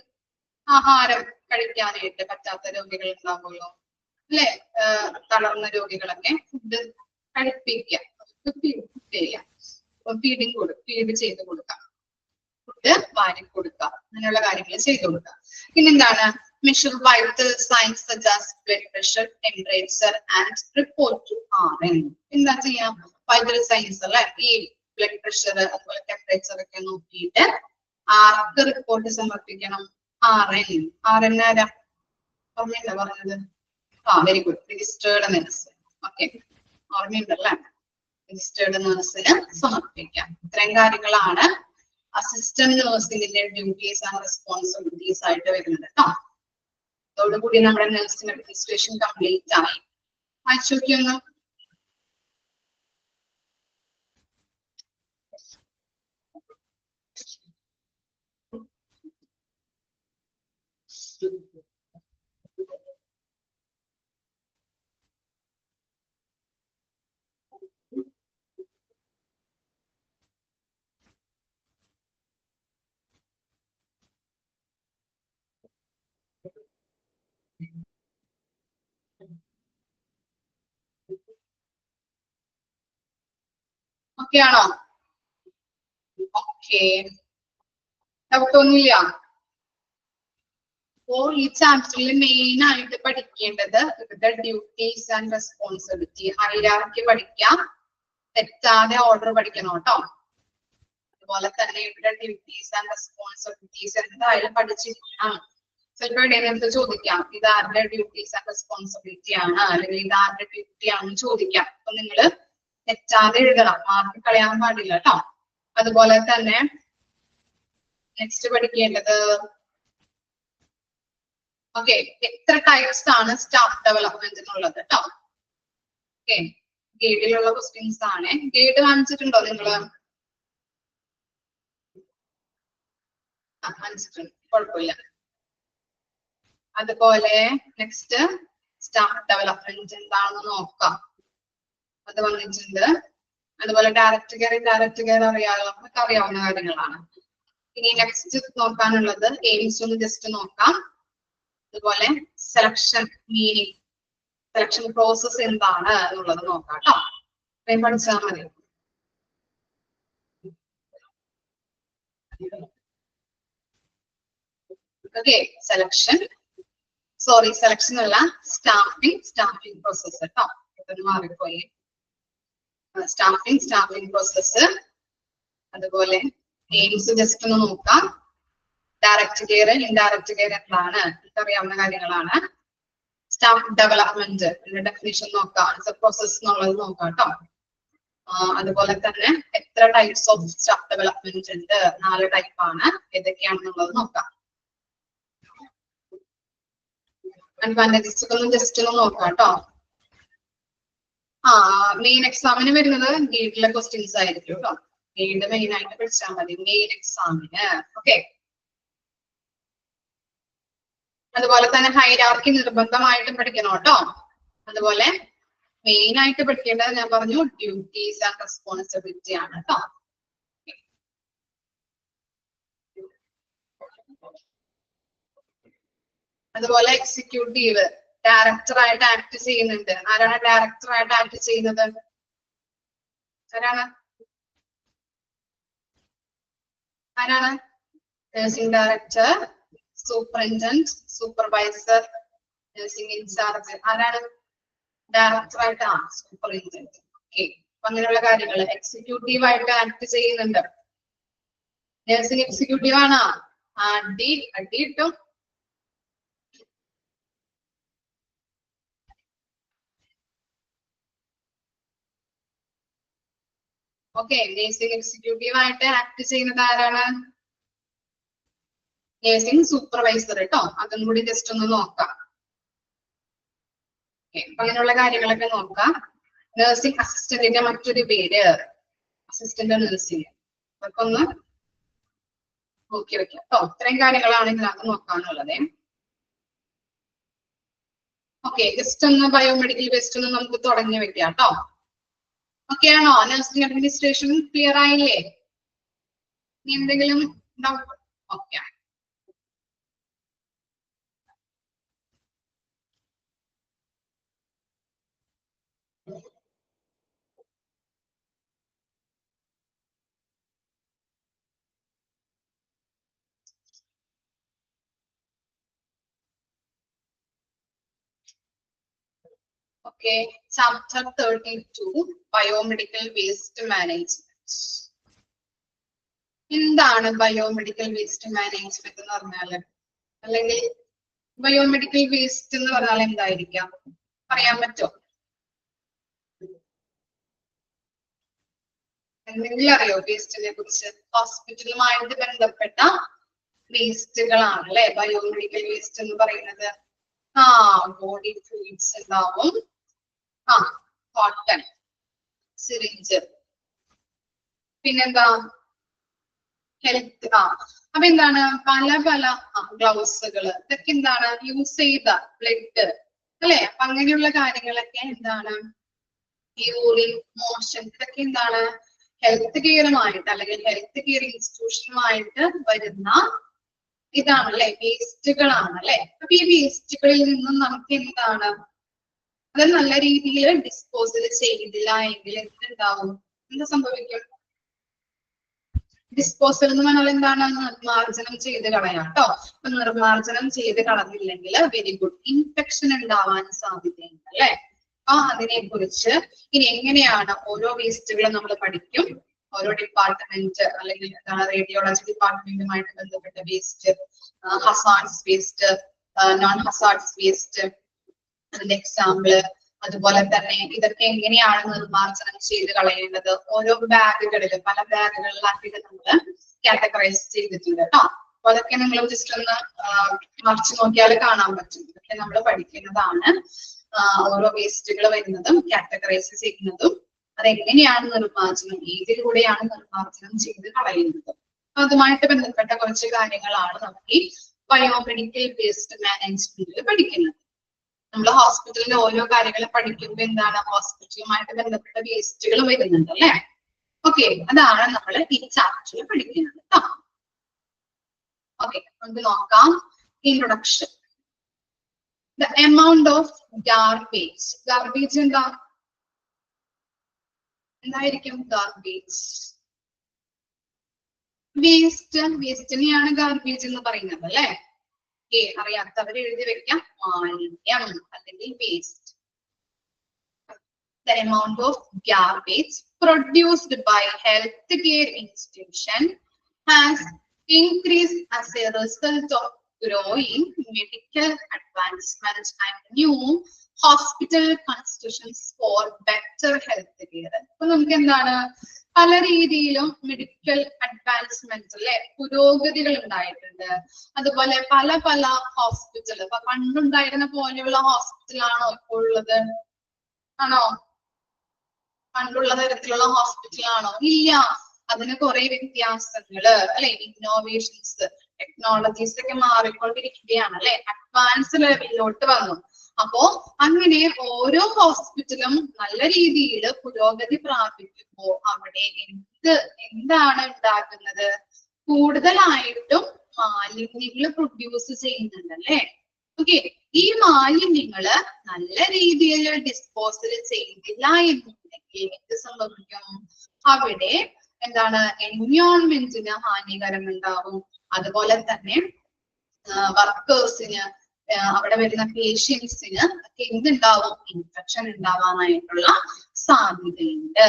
ആഹാരം കഴിക്കാനായിട്ട് പറ്റാത്ത രോഗികൾ ഉണ്ടാവുമല്ലോ അല്ലെ, തളർന്ന രോഗികളൊക്കെ ഫുഡ് കഴിപ്പിക്കുക, ഫീഡ് ചെയ്ത് കൊടുക്കാം, ഫുഡ് വാരി കൊടുക്കാം, അങ്ങനെയുള്ള കാര്യങ്ങൾ ചെയ്തു കൊടുക്കാം. പിന്നെന്താണ്? Measure vital signs such as blood pressure, temperature and report to RN. എന്താ ചെയ്യാം? വൈറ്റൽ സൈൻസ് അല്ലെ, ഈ ബ്ലഡ് പ്രഷർ അതുപോലെ ടെമ്പറേച്ചർ ഒക്കെ നോക്കിയിട്ട് ആർക്ക് റിപ്പോർട്ട് സമർപ്പിക്കണം? RN. RN ആരാ? ഓർമ്മയുണ്ടോ പറഞ്ഞത്? Very good, registered nurse. Okay, ഓർമ്മയുണ്ടല്ലേ? രജിസ്റ്റേർഡ് നഴ്സിന് സമർപ്പിക്കാം. ഇത്രയും കാര്യങ്ങളാണ് അസിസ്റ്റന്റ് നഴ്സിംഗിന്റെ ഡ്യൂട്ടീസ് ആൻഡ് റെസ്പോൺസിബിലിറ്റീസ് ആയിട്ട് വരുന്നത് കേട്ടോ. അതോടുകൂടി നമ്മുടെ നഴ്സിംഗ് അഡ്മിനിസ്ട്രേഷൻ കംപ്ലീറ്റ് ആയി. വായിച്ചു നോക്കിയൊന്ന്. ഓക്കെ ആണോ? ഓക്കെ, ഡൗട്ടൊന്നുമില്ല. അപ്പോ ഈ ചാപ്റ്ററിൽ മെയിൻ ആയിട്ട് പഠിക്കേണ്ടത് ഇവരുടെ ഡ്യൂട്ടീസ് ആൻഡ് റെസ്പോൺസിബിലിറ്റി, ഹൈറാർക്കി പഠിക്കാം, തെറ്റാതെ ഓർഡർ പഠിക്കണം കേട്ടോ. അതുപോലെ തന്നെ ഇവരുടെ ഡ്യൂട്ടീസ് ആൻഡ് റെസ്പോൺസിബിലിറ്റീസ് എന്തായാലും പഠിച്ചിരിക്കണം. ചിലപ്പോൾ ഇടയിൽ ചോദിക്കാം, ഇത് ആരുടെ ഡ്യൂട്ടീസ് ആൻഡ് റെസ്പോൺസിബിലിറ്റി ആണ് അല്ലെങ്കിൽ ഇത് ആരുടെ ഡ്യൂട്ടി ആണെന്ന് ചോദിക്കാം. അപ്പൊ നിങ്ങള് തെറ്റാതെ എഴുതണം, മാർക്ക് കളയാൻ പാടില്ല കേട്ടോ. അതുപോലെ തന്നെ നെക്സ്റ്റ് പഠിക്കേണ്ടത് ഓക്കെ, എത്ര ടൈപ്സ് ആണ് സ്റ്റാഫ് ഡെവലപ്മെന്റ് എന്നുള്ളത് കേട്ടോ. ഓക്കെ, ഗൈഡിലുള്ള ക്വസ്റ്റ്യൻസ് ആണ്. ഗൈഡ് കാണിച്ചിട്ടുണ്ടോ നിങ്ങള്? കാണിച്ചിട്ടുണ്ട്, കുഴപ്പമില്ല. അതുപോലെ നെക്സ്റ്റ് സ്റ്റാഫ് ഡെവലപ്മെന്റ് എന്താണെന്ന് നോക്കാം, അത് വന്നിട്ടുണ്ട്. അതുപോലെ ഡയറക്റ്റ് കെയർ നമുക്ക് അറിയാവുന്ന കാര്യങ്ങളാണ്. ഇനി നെക്സ്റ്റ് നോക്കാനുള്ളത് എയിംസ് ഒന്ന് ജസ്റ്റ് നോക്കാം. അതുപോലെ സെലക്ഷൻ മീനിങ്, സെലക്ഷൻ പ്രോസസ് എന്താണ് എന്നുള്ളത് നോക്കാം കേട്ടോ. അത്രയും പഠിച്ചാൽ മതി. ഓക്കെ, സെലക്ഷൻ അല്ല, സ്റ്റാഫിംഗ് പ്രോസസ് കേട്ടോ. ഇതൊന്ന് മാറിപ്പോയി. Staffing process. അതുപോലെ എയിംസ് ജസ്റ്റ് ഒന്ന് നോക്കാം. ഡയറക്റ്റ് കെയർ, ഇൻഡയറക്റ്റ് കെയർ എന്താണ് അറിയാവുന്ന കാര്യങ്ങളാണ്. സ്റ്റാഫ് ഡെവലപ്മെന്റ് ഡെഫിനിഷൻ നോക്കാം, പ്രോസസ് എന്നുള്ളത് നോക്കാം കേട്ടോ. അതുപോലെ തന്നെ എത്ര ടൈപ്സ് ഓഫ് സ്റ്റാഫ് ഡെവലപ്മെന്റ് ഉണ്ട്? 4 ടൈപ്പ് ആണ്. ഏതൊക്കെയാണെന്നുള്ളത് നോക്കാം. അഡ്വാൻറ്റേജസ് ഒന്ന് ജസ്റ്റ് ഒന്ന് നോക്കാം കേട്ടോ. മെയിൻ എക്സാമിന് വരുന്നത് ഗൈഡിലെ ക്വസ്റ്റ്യൻസ് ആയിരിക്കും കേട്ടോ. ഗൈഡ് മെയിൻ ആയിട്ട് പഠിച്ചാൽ മതി മെയിൻ എക്സാമിന്. ഓക്കെ, അതുപോലെ തന്നെ ഹൈറാർക്കി നിർബന്ധമായിട്ടും പഠിക്കണം കേട്ടോ. അതുപോലെ മെയിൻ ആയിട്ട് പഠിക്കേണ്ടത് ഞാൻ പറഞ്ഞു ഡ്യൂട്ടീസ് ആൻഡ് റെസ്പോൺസിബിലിറ്റി ആണ് കേട്ടോ. അതുപോലെ എക്സിക്യൂട്ടീവ് ഡയറക്ടർ ആയിട്ട് ആക്ട് ചെയ്യുന്നുണ്ട്. ആരാണ് ഡയറക്ടർ ആയിട്ട് ആക്ട് ചെയ്യുന്നത്? ആരാണ്? Nursing director, superintendent, supervisor, nursing incharge. ആരാണ് ഡയറക്ടർ ആയിട്ട്? സൂപ്പറിൻറ്റൻഡന്റ്. ഓക്കെ, അപ്പൊ അങ്ങനെയുള്ള കാര്യങ്ങൾ എക്സിക്യൂട്ടീവ് ആയിട്ട് ആക്ട് ചെയ്യുന്നുണ്ട്. നഴ്സിംഗ് എക്സിക്യൂട്ടീവ് ആണോ? അടി കിട്ടും. ഓക്കെ, നേഴ്സിംഗ് എക്സിക്യൂട്ടീവ് ആയിട്ട് ആക്ട് ചെയ്യുന്നത് ആരാണ്? നേഴ്സിംഗ് സൂപ്പർവൈസർ കേട്ടോ. അതും കൂടി ജസ്റ്റ് ഒന്ന് നോക്കാം. അങ്ങനെയുള്ള കാര്യങ്ങളൊക്കെ നോക്കാം. നഴ്സിംഗ് അസിസ്റ്റന്റിന്റെ മറ്റൊരു പേര് അസിസ്റ്റന്റ് നഴ്സിംഗ്. അതൊക്കെ ഒന്ന് നോക്കി വെക്കാം കേട്ടോ. ഇത്രയും കാര്യങ്ങളാണ് ഇതിനകത്ത് നോക്കാനുള്ളത്. ഓക്കെ, ജസ്റ്റ് ഒന്ന് ബയോമെഡിക്കൽ വേസ്റ്റ് ഒന്ന് നമുക്ക് തുടങ്ങി വെക്കാം കേട്ടോ. ഓക്കെ ആണോ? നഴ്സിംഗ് അഡ്മിനിസ്ട്രേഷൻ ക്ലിയർ ആയില്ലേ? എന്തെങ്കിലും doubt? Okay. Okay, chapter 32, biomedical waste management. എന്താണ് ബയോമെഡിക്കൽ വേസ്റ്റ് മാനേജ്മെന്റ് എന്ന് പറഞ്ഞാല്? അല്ലെങ്കിൽ ബയോമെഡിക്കൽ വേസ്റ്റ് എന്ന് പറഞ്ഞാൽ എന്തായിരിക്കാം? പറയാൻ പറ്റുമോ? എന്തെങ്കിലും അറിയോ വേസ്റ്റിനെ കുറിച്ച്? ഹോസ്പിറ്റലുമായിട്ട് ബന്ധപ്പെട്ട വേസ്റ്റുകളാണ് അല്ലെ ബയോമെഡിക്കൽ വേസ്റ്റ് എന്ന് പറയുന്നത്. ബോഡി ഫ്ലൂയിഡ്സ് ഉണ്ടാവും. കോട്ടൺ, സിറിഞ്ച്, പിന്നെന്താ ഹെൽത്ത്. അപ്പൊ എന്താണ് പല പല ഗ്ലൗസുകള്, ഇതൊക്കെ എന്താണ് യൂസ് ചെയ്ത ബ്ലഡ് അല്ലെ? അപ്പൊ അങ്ങനെയുള്ള കാര്യങ്ങളൊക്കെ എന്താണ് യൂറിൻ, മോഷൻ, ഇതൊക്കെ എന്താണ് ഹെൽത്ത് കെയറുമായിട്ട് അല്ലെങ്കിൽ ഹെൽത്ത് കെയർ ഇൻസ്റ്റിറ്റ്യൂഷനുമായിട്ട് വരുന്ന ഇതാണല്ലേ വേസ്റ്റുകളാണ് അല്ലെ? അപ്പൊ ഈ വേസ്റ്റുകളിൽ നിന്നും നമുക്ക് എന്താണ് അത് നല്ല രീതിയിൽ ഡിസ്പോസൽ ചെയ്തില്ല എങ്കിൽ എന്തുണ്ടാവും? എന്ത് സംഭവിക്കും? ഡിസ്പോസൽ എന്ന് പറഞ്ഞാൽ എന്താണ്? നിർമ്മാർജ്ജനം ചെയ്ത് കളയാം കേട്ടോ. അപ്പൊ നിർമ്മാർജ്ജനം ചെയ്ത് കളഞ്ഞില്ലെങ്കിൽ വെരി ഗുഡ് ഇൻഫെക്ഷൻ ഉണ്ടാവാൻ സാധ്യതയുണ്ട് അല്ലെ? അപ്പൊ അതിനെ കുറിച്ച് ഇനി എങ്ങനെയാണ് ഓരോ വേസ്റ്റുകളും നമ്മൾ പഠിക്കും. ഓരോ ഡിപ്പാർട്ട്മെന്റ് അല്ലെങ്കിൽ റേഡിയോളജി ഡിപ്പാർട്ട്മെന്റുമായിട്ട് ബന്ധപ്പെട്ട waste, hazards waste, non hazards waste, അതിന്റെ എക്സാമ്പിള്, അതുപോലെ തന്നെ ഇതൊക്കെ എങ്ങനെയാണ് നിർമ്മാർജ്ജനം ചെയ്ത് കളയേണ്ടത്. ഓരോ ബാഗുകളിൽ പല ബാഗുകളിലാക്കിയിട്ട് നമ്മൾ കാറ്റഗറൈസ് ചെയ്തിട്ടുണ്ട് കേട്ടോ. അപ്പൊ അതൊക്കെ നിങ്ങൾ ജസ്റ്റ് ഒന്ന് മറിച്ച് നോക്കിയാൽ കാണാൻ പറ്റും. ഇതൊക്കെ നമ്മൾ പഠിക്കുന്നതാണ്. ഓരോ വേസ്റ്റുകൾ വരുന്നതും കാറ്റഗറൈസ് ചെയ്യുന്നതും അതെങ്ങനെയാണ് നിർമ്മാർജ്ജനം, ഏതിലൂടെയാണ് നിർമ്മാർജ്ജനം ചെയ്ത് കളയുന്നത്. അതുമായിട്ട് ബന്ധപ്പെട്ട കുറച്ച് കാര്യങ്ങളാണ് നമുക്ക് ഈ ബയോമെഡിക്കൽ വേസ്റ്റ് മാനേജ്മെന്റിൽ പഠിക്കുന്നത്. നമ്മൾ ഹോസ്പിറ്റലിൽ ഓരോ കാര്യങ്ങൾ പഠിക്കുമ്പോൾ എന്താണ് ഹോസ്പിറ്റലുമായിട്ട് ബന്ധപ്പെട്ട വേസ്റ്റുകൾ വരുന്നുണ്ട് അല്ലെ? ഓക്കെ, അതാണ് നമ്മൾ ഈ ചാപ്റ്ററിൽ പഠിക്കുന്നത് കേട്ടോ. ഓക്കെ, നമുക്ക് നോക്കാം. Introduction. The amount of garbage. Garbage എന്തായിരിക്കും? Garbage waste. വേസ്റ്റിനെയാണ് ഗാർബേജ് എന്ന് പറയുന്നത് അല്ലെ? അറിയാത്തവർ എഴുതി വെക്കാം മാലിന്യം അല്ലെങ്കിൽ waste. The amount of garbage produced by healthcare institution has increased as a result of growing medical advancement and new hospital constructions for better health care. അപ്പൊ നമുക്ക് എന്താണ് പല രീതിയിലും മെഡിക്കൽ അഡ്വാൻസ്മെന്റ് അല്ലെ പുരോഗതികൾ ഉണ്ടായിട്ടുണ്ട്. അതുപോലെ പല പല ഹോസ്പിറ്റൽ ഇപ്പൊ പണ്ടുണ്ടായിരുന്ന പോലെയുള്ള ഹോസ്പിറ്റലാണോ ഇപ്പോൾ ഉള്ളത്? ആണോ? പണ്ടുള്ള തരത്തിലുള്ള ഹോസ്പിറ്റലാണോ? ഇല്ല. അതിന് കുറെ വ്യത്യാസങ്ങള് അല്ലെ? ഇന്നോവേഷൻസ്, ടെക്നോളജീസ് ഒക്കെ മാറിക്കൊണ്ടിരിക്കുകയാണ് അല്ലെ? അഡ്വാൻസ് ലെവലിലോട്ട് വന്നു. അപ്പോ അങ്ങനെ ഓരോ ഹോസ്പിറ്റലും നല്ല രീതിയിൽ പുരോഗതി പ്രാപിക്കുമ്പോൾ അവിടെ എന്താണ് ഉണ്ടാക്കുന്നത്? കൂടുതലായിട്ടും മാലിന്യങ്ങൾ പ്രൊഡ്യൂസ് ചെയ്യുന്നുണ്ട് അല്ലെ? ഓക്കെ, ഈ മാലിന്യങ്ങള് നല്ല രീതിയിൽ ഡിസ്പോസൽ ചെയ്തില്ല എന്നുണ്ടെങ്കിൽ എന്ത് സംഭവിക്കും? അവിടെ എന്താണ് എൻവയോൺമെന്റിന് ഹാനികരം ഉണ്ടാവും. അതുപോലെ തന്നെ വർക്കേഴ്സിന്, അവിടെ വരുന്ന പേഷ്യൻസിന് എന്തുണ്ടാവും? ഇൻഫെക്ഷൻ ഉണ്ടാവാനായിട്ടുള്ള സാധ്യതയുണ്ട്.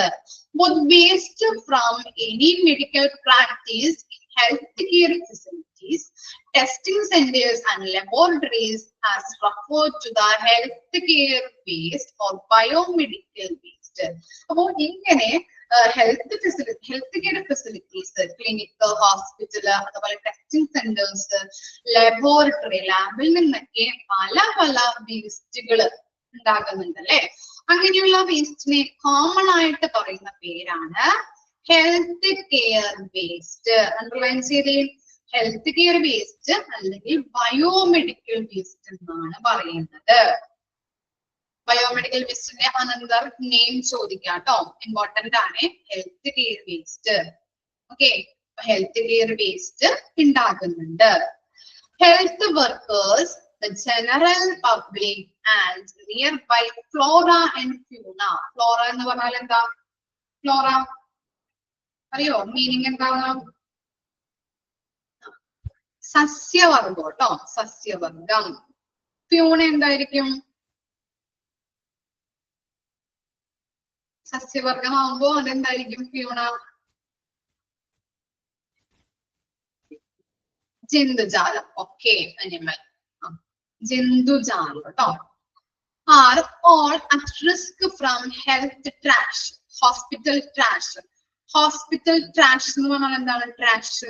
Waste from any medical practice in healthcare facility facilities, testing centers and laboratories as referred to the healthcare waste or biomedical waste. അപ്പോൾ ഇങ്ങനെ health care facilities, clinic, hospital, അതുപോലെ ടെസ്റ്റിംഗ് സെന്റേഴ്സ്, ലബോറട്ടറി, ലാബിൽ നിന്നൊക്കെ പല പല വേസ്റ്റുകൾ ഉണ്ടാകുന്നുണ്ട് അല്ലെ. അങ്ങനെയുള്ള വേസ്റ്റിനെ കോമൺ ആയിട്ട് പറയുന്ന പേരാണ് ഹെൽത്ത് കെയർ വേസ്റ്റ്. അണ്ടർലൈൻ ചെയ്തേ, ഹെൽത്ത് കെയർ വേസ്റ്റ് അല്ലെങ്കിൽ ബയോമെഡിക്കൽ വേസ്റ്റ് എന്നാണ് പറയുന്നത്. ബയോമെഡിക്കൽ വേസ്റ്റിന്റെ അനന്തർ നെയിം ചോദിക്കാം കേട്ടോ, ഇമ്പോർട്ടന്റ് ആണ്. Health care waste. Okay, health care waste ഉണ്ടാകുന്നുണ്ട്. Health workers, the general public and nearby flora and fauna. Flora എന്ന് പറഞ്ഞാൽ എന്താ? ഫ്ലോറ അറിയോ? മീനിങ് എന്താണ്? സസ്യവർഗം കേട്ടോ, സസ്യവർഗം. ഫ്യൂണ എന്തായിരിക്കും? സസ്യവർഗമാകുമ്പോ അതെന്തായിരിക്കും ഫ്യൂണ? ജന്തുജാലം. ഓക്കെ, അനിമൽ, ജന്തുജാലം കേട്ടോ. Are all at risk from health trash, hospital trash. Hospital trash എന്ന് പറഞ്ഞാൽ എന്താണ്? ട്രാഷ്,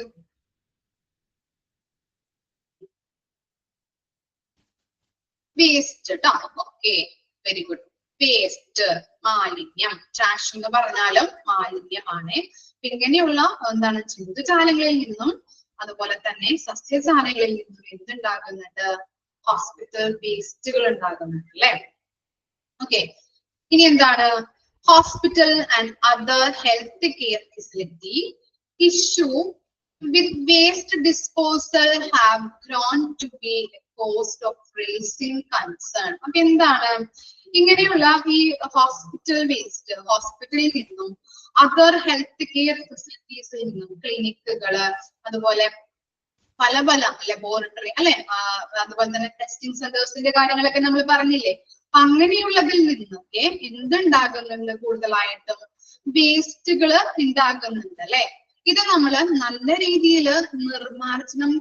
വേസ്റ്റ് കേട്ടോ. Okay, very good. വേസ്റ്റ്, മാലിന്യം. ട്രാഷ് എന്ന് പറഞ്ഞാലും മാലിന്യമാണ്. ഇങ്ങനെയുള്ള എന്താണ് ജന്തുജാലങ്ങളിൽ നിന്നും അതുപോലെ തന്നെ സസ്യജാലങ്ങളിൽ നിന്നും എന്തുണ്ടാകുന്നുണ്ട്? ഹോസ്പിറ്റൽ വേസ്റ്റുകൾ ഉണ്ടാകുന്നുണ്ട് അല്ലെ. ഓക്കെ, ഇനി എന്താണ്? Hospital and other health care facility issue with waste disposal have grown to be a cause of raising concern. അപ്പൊ എന്താണ് ഇങ്ങനെയുള്ള ഈ ഹോസ്പിറ്റൽ വേസ്റ്റ്, ഹോസ്പിറ്റലിൽ നിന്നും അതർ ഹെൽത്ത് കെയർ ഫെസിലിറ്റീസിൽ നിന്നും, ക്ലിനിക്കുകള്, അതുപോലെ പല പല ലബോറട്ടറി അല്ലെ, അതുപോലെ തന്നെ ടെസ്റ്റിംഗ് സെന്റേഴ്സിന്റെ കാര്യങ്ങളൊക്കെ നമ്മൾ പറഞ്ഞില്ലേ. അങ്ങനെയുള്ളതിൽ നിന്നൊക്കെ എന്തുണ്ടാകുന്നുണ്ട്? കൂടുതലായിട്ടും വേസ്റ്റുകൾ ഉണ്ടാകുന്നുണ്ട് അല്ലെ. ഇത് നമ്മൾ നല്ല രീതിയിൽ നിർമാർജനം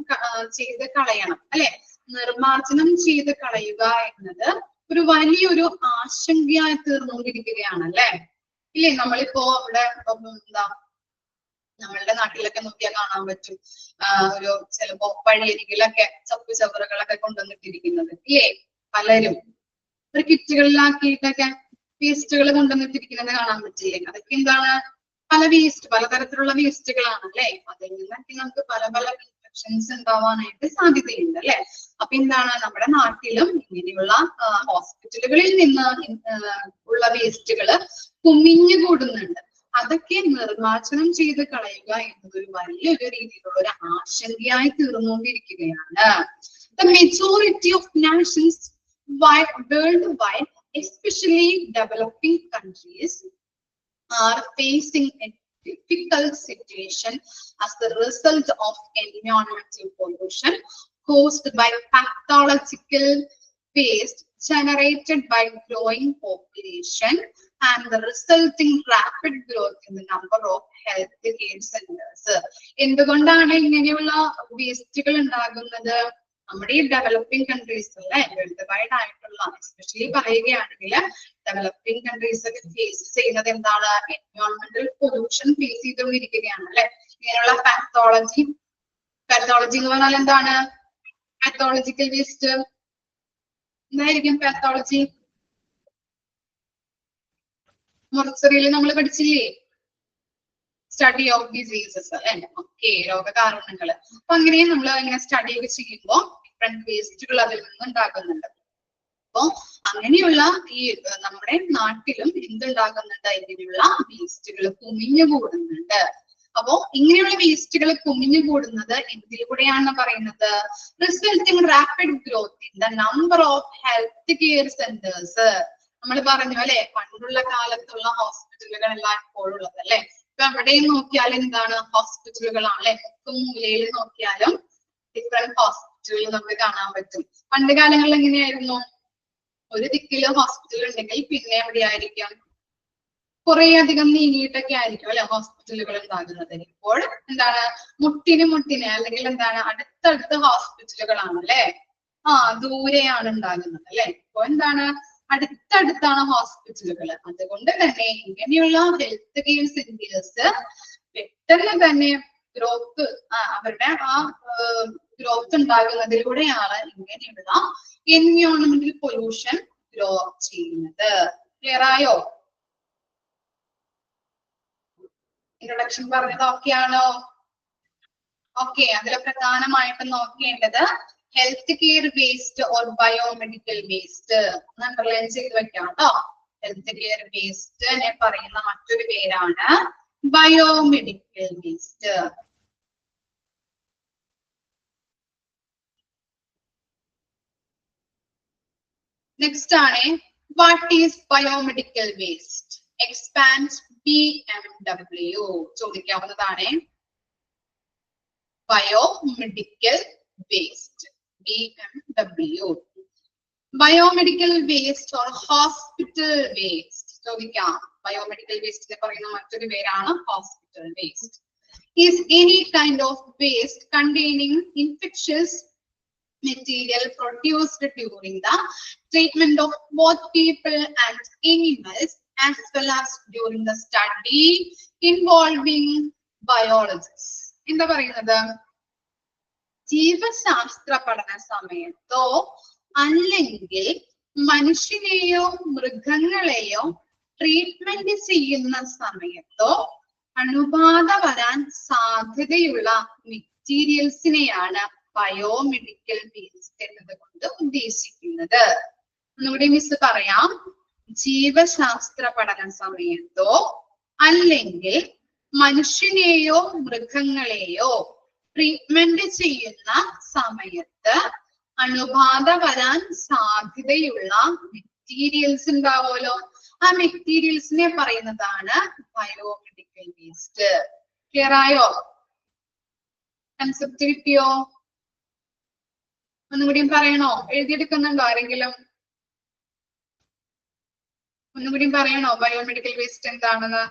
ചെയ്ത് കളയണം അല്ലെ. നിർമാർജനം ചെയ്ത് കളയുക എന്നത് ഒരു വലിയൊരു ആശങ്കയായി തീർന്നുകൊണ്ടിരിക്കുകയാണ് അല്ലെ. ഇല്ലേ, നമ്മളിപ്പോ ഇവിടെ എന്താ നമ്മളുടെ നാട്ടിലൊക്കെ നോക്കിയാൽ കാണാൻ പറ്റും, ഒരു ചിലപ്പോ വഴിയരികിലൊക്കെ ചപ്പു ചവറുകളൊക്കെ കൊണ്ടുവന്നിട്ടിരിക്കുന്നത് ഇല്ലേ. പലരും ഒരു കിറ്റുകളിലാക്കിയിട്ടൊക്കെ വേസ്റ്റുകൾ കൊണ്ടുവന്നിട്ടിരിക്കുന്നത് കാണാൻ പറ്റില്ലേ. അതൊക്കെ എന്താണ്? പല വേസ്റ്റ്, പലതരത്തിലുള്ള വേസ്റ്റുകളാണ് അല്ലെ. അതിൽ നിന്നൊക്കെ നമുക്ക് പല പല ഇൻഫെക്ഷൻസ് ഉണ്ടാവാനായിട്ട് സാധ്യതയുണ്ട് അല്ലെ. അപ്പൊ എന്താണ്, നമ്മുടെ നാട്ടിലും ഇങ്ങനെയുള്ള ഹോസ്പിറ്റലുകളിൽ നിന്ന് ഉള്ള വേസ്റ്റുകൾ കുമിഞ്ഞുകൂടുന്നുണ്ട്. അതൊക്കെ നിർമ്മാർജ്ജനം ചെയ്ത് കളയുക എന്നതൊരു വലിയൊരു രീതിയിലുള്ള ഒരു ആശങ്കയായി തീർന്നുകൊണ്ടിരിക്കുകയാണ്. The majority of nations worldwide, especially developing countries, are facing a difficult situation as the result of environmental pollution caused by pathological waste generated by growing population and the resulting rapid growth in the number of health care centers. എന്തുകൊണ്ടാണ് ഇങ്ങനെയുള്ള വേസ്റ്റുകൾ ഉണ്ടാകുന്നത്? നമ്മുടെ ഈ developing countries അല്ലെ, world wide ആയിട്ടുള്ള, especially പറയുകയാണെങ്കിൽ developing countries ഒക്കെ ഫേസ് ചെയ്യുന്നത് എന്താണ്? എൻവയോൺമെന്റൽ പൊല്യൂഷൻ ഫേസ് ചെയ്തുകൊണ്ടിരിക്കുകയാണ് അല്ലെ. ഇങ്ങനെയുള്ള പാത്തോളജി എന്ന് പറഞ്ഞാൽ എന്താണ്? പാത്തോളജിക്കൽ വേസ്റ്റ് എന്തായിരിക്കും? പാത്തോളജി മൊറച്ചറിയിൽ നമ്മൾ പഠിച്ചില്ലേ? സ്റ്റഡി ഓഫ് ഡിസീസസ് അല്ലെ. ഓക്കെ, രോഗകാരണങ്ങൾ. അപ്പൊ അങ്ങനെ നമ്മൾ ഇങ്ങനെ സ്റ്റഡി ഒക്കെ ചെയ്യുമ്പോൾ ഡിഫറെന്റ് വേസ്റ്റുകൾ അതിൽ നിന്ന് ഉണ്ടാകുന്നുണ്ട്. അപ്പൊ അങ്ങനെയുള്ള ഈ നമ്മുടെ നാട്ടിലും എന്തുണ്ടാകുന്നുണ്ട്? ഇങ്ങനെയുള്ള വേസ്റ്റുകൾ കുമിഞ്ഞുകൂടുന്നുണ്ട്. അപ്പോ ഇങ്ങനെയുള്ള വേസ്റ്റുകൾ കുമിഞ്ഞുകൂടുന്നത് എന്തിലൂടെയാണ് പറയുന്നത്? Resulting rapid growth in the number of health care centres. നമ്മൾ പറഞ്ഞു അല്ലെ, പണ്ടുള്ള കാലത്തുള്ള ഹോസ്പിറ്റലുകളെല്ലാം ഇപ്പോഴുള്ളത് അല്ലെ. ഇപ്പൊ എവിടെയും നോക്കിയാൽ എന്താണ്? ഹോസ്പിറ്റലുകളാണ് അല്ലെ. മൂലയിൽ നോക്കിയാലും ഡിഫറെന്റ് ഹോസ്പിറ്റലുകൾ നമുക്ക് കാണാൻ പറ്റും. പണ്ട് കാലങ്ങളിൽ എങ്ങനെയായിരുന്നു? ഒരു ദിക്കില് ഹോസ്പിറ്റൽ ഉണ്ടെങ്കിൽ പിന്നെ എവിടെയായിരിക്കും? കുറെ അധികം നീങ്ങിയിട്ടൊക്കെ ആയിരിക്കും അല്ലെ ഹോസ്പിറ്റലുകൾ ഉണ്ടാകുന്നത്. ഇപ്പോൾ എന്താണ് മുട്ടിന് അല്ലെങ്കിൽ എന്താണ് അടുത്തടുത്ത ഹോസ്പിറ്റലുകളാണ് അല്ലെ. ദൂരെയാണ് ഉണ്ടാകുന്നത് അല്ലെ. ഇപ്പൊ എന്താണ് അടുത്തടുത്താണ് ഹോസ്പിറ്റലുകൾ. അതുകൊണ്ട് തന്നെ ഇങ്ങനെയുള്ള ഹെൽത്ത് കെയർ സെന്റേഴ്സ് പെട്ടെന്ന് തന്നെ ഗ്രോത്ത് അവരുടെ ഗ്രോത്ത് ഉണ്ടാകുന്നതിലൂടെയാണ് ഇങ്ങനെയുള്ള എൻവയോൺമെന്റൽ പൊല്യൂഷൻ ഗ്രോ ചെയ്യുന്നത്. ക്ലിയർ ആയോ? ഇൻട്രൊഡക്ഷൻ പറഞ്ഞത് ഓക്കെ ആണോ? ഓക്കെ. അതിൽ പ്രധാനമായിട്ട് നോക്കേണ്ടത് health care waste or biomedical waste underline ചെയ്ത് വെക്കാം കേട്ടോ. ഹെൽത്ത് കെയർ വേസ്റ്റ് പറയുന്ന മറ്റൊരു പേരാണ് ബയോമെഡിക്കൽ വേസ്റ്റ്. നെക്സ്റ്റ് ആണ് what is biomedical waste? Expand BMW ചോദിക്കാവുന്നതാണ്. Biomedical waste BMW. Biomedical waste or hospital waste ചോദിക്കാം. ബയോമെഡിക്കൽ വേസ്റ്റിനെ പറയുന്ന മറ്റൊരു പേരാണ് hospital waste. Is any kind of waste containing infectious material produced during the treatment of both people and animals as well as during the study involving biologists. എന്താ പറയുന്നത്? ജീവശാസ്ത്ര പഠന സമയത്തോ അല്ലെങ്കിൽ മനുഷ്യനെയോ മൃഗങ്ങളെയോ ട്രീറ്റ്മെന്റ് ചെയ്യുന്ന സമയത്തോ അണുബാധ വരാൻ സാധ്യതയുള്ള മെറ്റീരിയൽസിനെയാണ് ബയോമെഡിക്കൽ വേസ്റ്റ് എന്നതുകൊണ്ട് ഉദ്ദേശിക്കുന്നത്. ഒന്നുകൂടി മിസ് പറയാം. ജീവശാസ്ത്ര പഠന സമയത്തോ അല്ലെങ്കിൽ മനുഷ്യനെയോ മൃഗങ്ങളെയോ ട്രീറ്റ്മെന്റ് ചെയ്യുന്ന സമയത്ത് അണുബാധ വരാൻ സാധ്യതയുള്ള മെറ്റീരിയൽസ് ഉണ്ടാവുമല്ലോ, ആ മെറ്റീരിയൽസിനെ പറയുന്നതാണ് ബയോമെഡിക്കൽ വേസ്റ്റ്. ക്ലിയർ ആയോ? കൺസെപ്റ്റ് കിട്ടിയോ? ഒന്നുകൂടിയും പറയണോ? എഴുതിയെടുക്കുന്നുണ്ടോ ആരെങ്കിലും? ഒന്നുകൂടിയും പറയണോ ബയോമെഡിക്കൽ വേസ്റ്റ് എന്താണെന്ന്?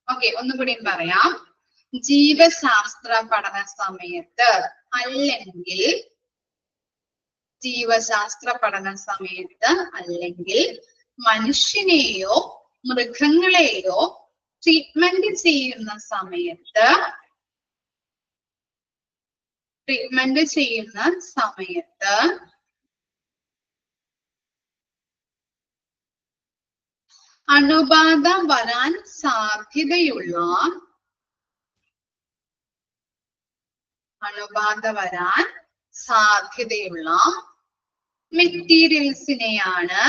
ഓക്കെ, ഒന്നുകൂടിയും പറയാം. ജീവശാസ്ത്ര പഠന സമയത്ത് അല്ലെങ്കിൽ മനുഷ്യനെയോ മൃഗങ്ങളെയോ ട്രീറ്റ്മെന്റ് ചെയ്യുന്ന സമയത്ത് അണുബാധ വരാൻ സാധ്യതയുള്ള മെറ്റീരിയൽസിനെയാണ്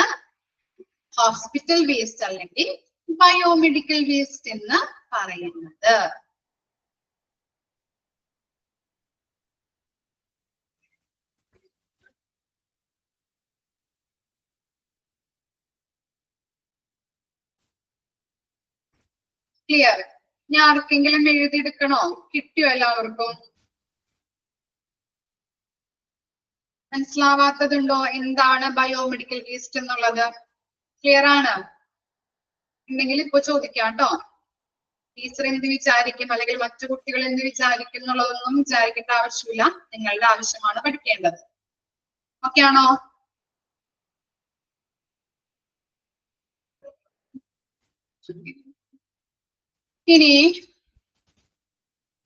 ഹോസ്പിറ്റൽ വേസ്റ്റ് അല്ലെങ്കിൽ ബയോമെഡിക്കൽ വേസ്റ്റ് എന്ന് പറയുന്നത്. ക്ലിയർ? ഞാൻ ആർക്കെങ്കിലും എഴുതിയെടുക്കണോ? കിട്ടിയോ എല്ലാവർക്കും? മനസ്സിലാവാത്തതുണ്ടോ എന്താണ് ബയോമെഡിക്കൽ വേസ്റ്റ് എന്നുള്ളത്? ക്ലിയർ ആണ്? ഉണ്ടെങ്കിൽ ഇപ്പൊ ചോദിക്കാം കേട്ടോ. ടീച്ചർ എന്ത് വിചാരിക്കും അല്ലെങ്കിൽ മറ്റു കുട്ടികൾ എന്ത് വിചാരിക്കും എന്നുള്ളതൊന്നും വിചാരിക്കേണ്ട ആവശ്യമില്ല. നിങ്ങളുടെ ആവശ്യമാണ് പഠിക്കേണ്ടത്. ഓക്കെ ആണോ? ഇനി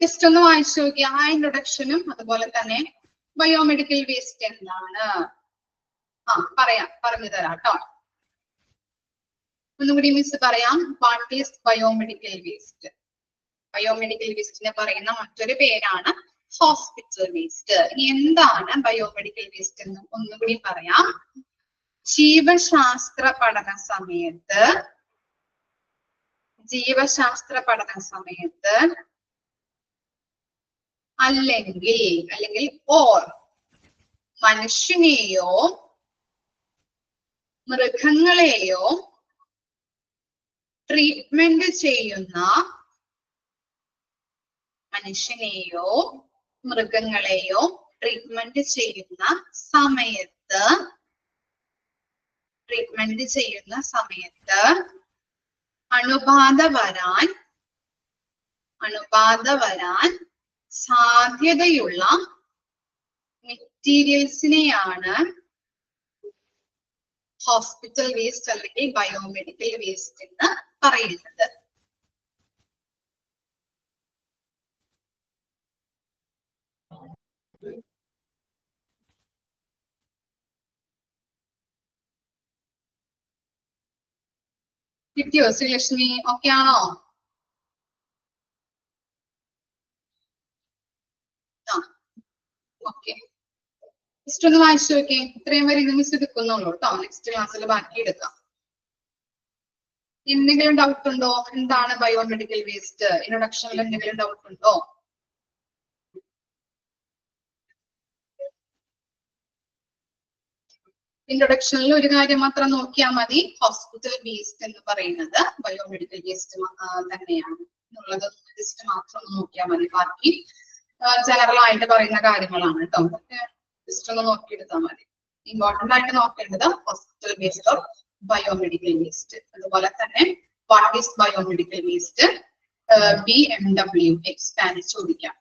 ജസ്റ്റ് ഒന്ന് വായിച്ചു നോക്കിയ ആ ഇൻട്രൊഡക്ഷനും അതുപോലെ തന്നെ ബയോമെഡിക്കൽ വേസ്റ്റ് എന്താണ് പറഞ്ഞു തരാം കേട്ടോ. ഒന്നുകൂടി മിസ് പറയാം. What is biomedical waste? Biomedical വേസ്റ്റിനെ പറയുന്ന മറ്റൊരു പേരാണ് ഹോസ്പിറ്റൽ വേസ്റ്റ്. എന്താണ് ബയോമെഡിക്കൽ വേസ്റ്റ് എന്ന് ഒന്നുകൂടി പറയാം. ജീവശാസ്ത്ര പഠന സമയത്ത് അല്ലെങ്കിൽ ഓർ മനുഷ്യനെയോ മൃഗങ്ങളെയോ ട്രീറ്റ്മെന്റ് ചെയ്യുന്ന സമയത്ത് അണുബാധ വരാൻ സാധ്യതയുള്ള മെറ്റീരിയൽസിനെയാണ് ഹോസ്പിറ്റൽ വേസ്റ്റ് അല്ലെങ്കിൽ ബയോമെഡിക്കൽ വേസ്റ്റ് എന്ന് പറയുന്നത്. കിട്ടിയോ ശ്രീലക്ഷ്മി? ഓക്കെ ആണോ? ഓക്കെ, ജസ്റ്റ് ഒന്ന് വായിച്ചു നോക്കേ. ഇത്രയും വരെ ഇത് മിസ് എടുക്കുന്നുള്ളൂ കേട്ടോ. നെക്സ്റ്റ് ക്ലാസ്സിൽ ബാക്കി എടുക്കാം. എന്തെങ്കിലും ഡൗട്ട് ഉണ്ടോ? എന്താണ് ബയോമെഡിക്കൽ വേസ്റ്റ്? ഇൻട്രൊഡക്ഷനിൽ എന്തെങ്കിലും ഡൗട്ട് ഉണ്ടോ? ഇൻട്രൊഡക്ഷനിൽ ഒരു കാര്യം മാത്രം നോക്കിയാൽ മതി. ഹോസ്പിറ്റൽ വേസ്റ്റ് എന്ന് പറയുന്നത് ബയോമെഡിക്കൽ വേസ്റ്റ് തന്നെയാണ് എന്നുള്ളത് ജസ്റ്റ് മാത്രം നോക്കിയാൽ മതി. ബാക്കി ജനറൽ ആയിട്ട് പറയുന്ന കാര്യങ്ങളാണ് കേട്ടോ. ജസ്റ്റ് ഒന്ന് നോക്കിയെടുത്താൽ മതി. ഇമ്പോർട്ടന്റ് ആയിട്ട് നോക്കേണ്ടത് hospital waste or biomedical waste. അതുപോലെ തന്നെ what is biomedical waste, BMW expand ചോദിക്കാം.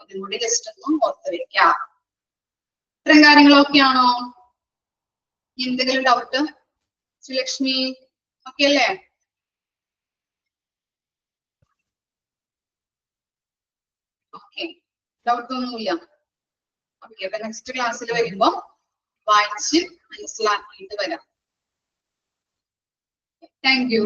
അതും കൂടി ജസ്റ്റ് ഒന്ന് ഓർത്ത് വെക്കാം. ഇത്രയും കാര്യങ്ങളൊക്കെയാണോ? എന്തെങ്കിലും ഡൗട്ട്? ശ്രീലക്ഷ്മി ഓക്കെ അല്ലേ? ഓക്കെ, ഡൗട്ട് ഒന്നുമില്ല. ഓക്കെ, അപ്പൊ നെക്സ്റ്റ് ക്ലാസ്സിൽ വരുമ്പോ വായിച്ച് മനസ്സിലാക്കിയിട്ട് വരാം. Thank you.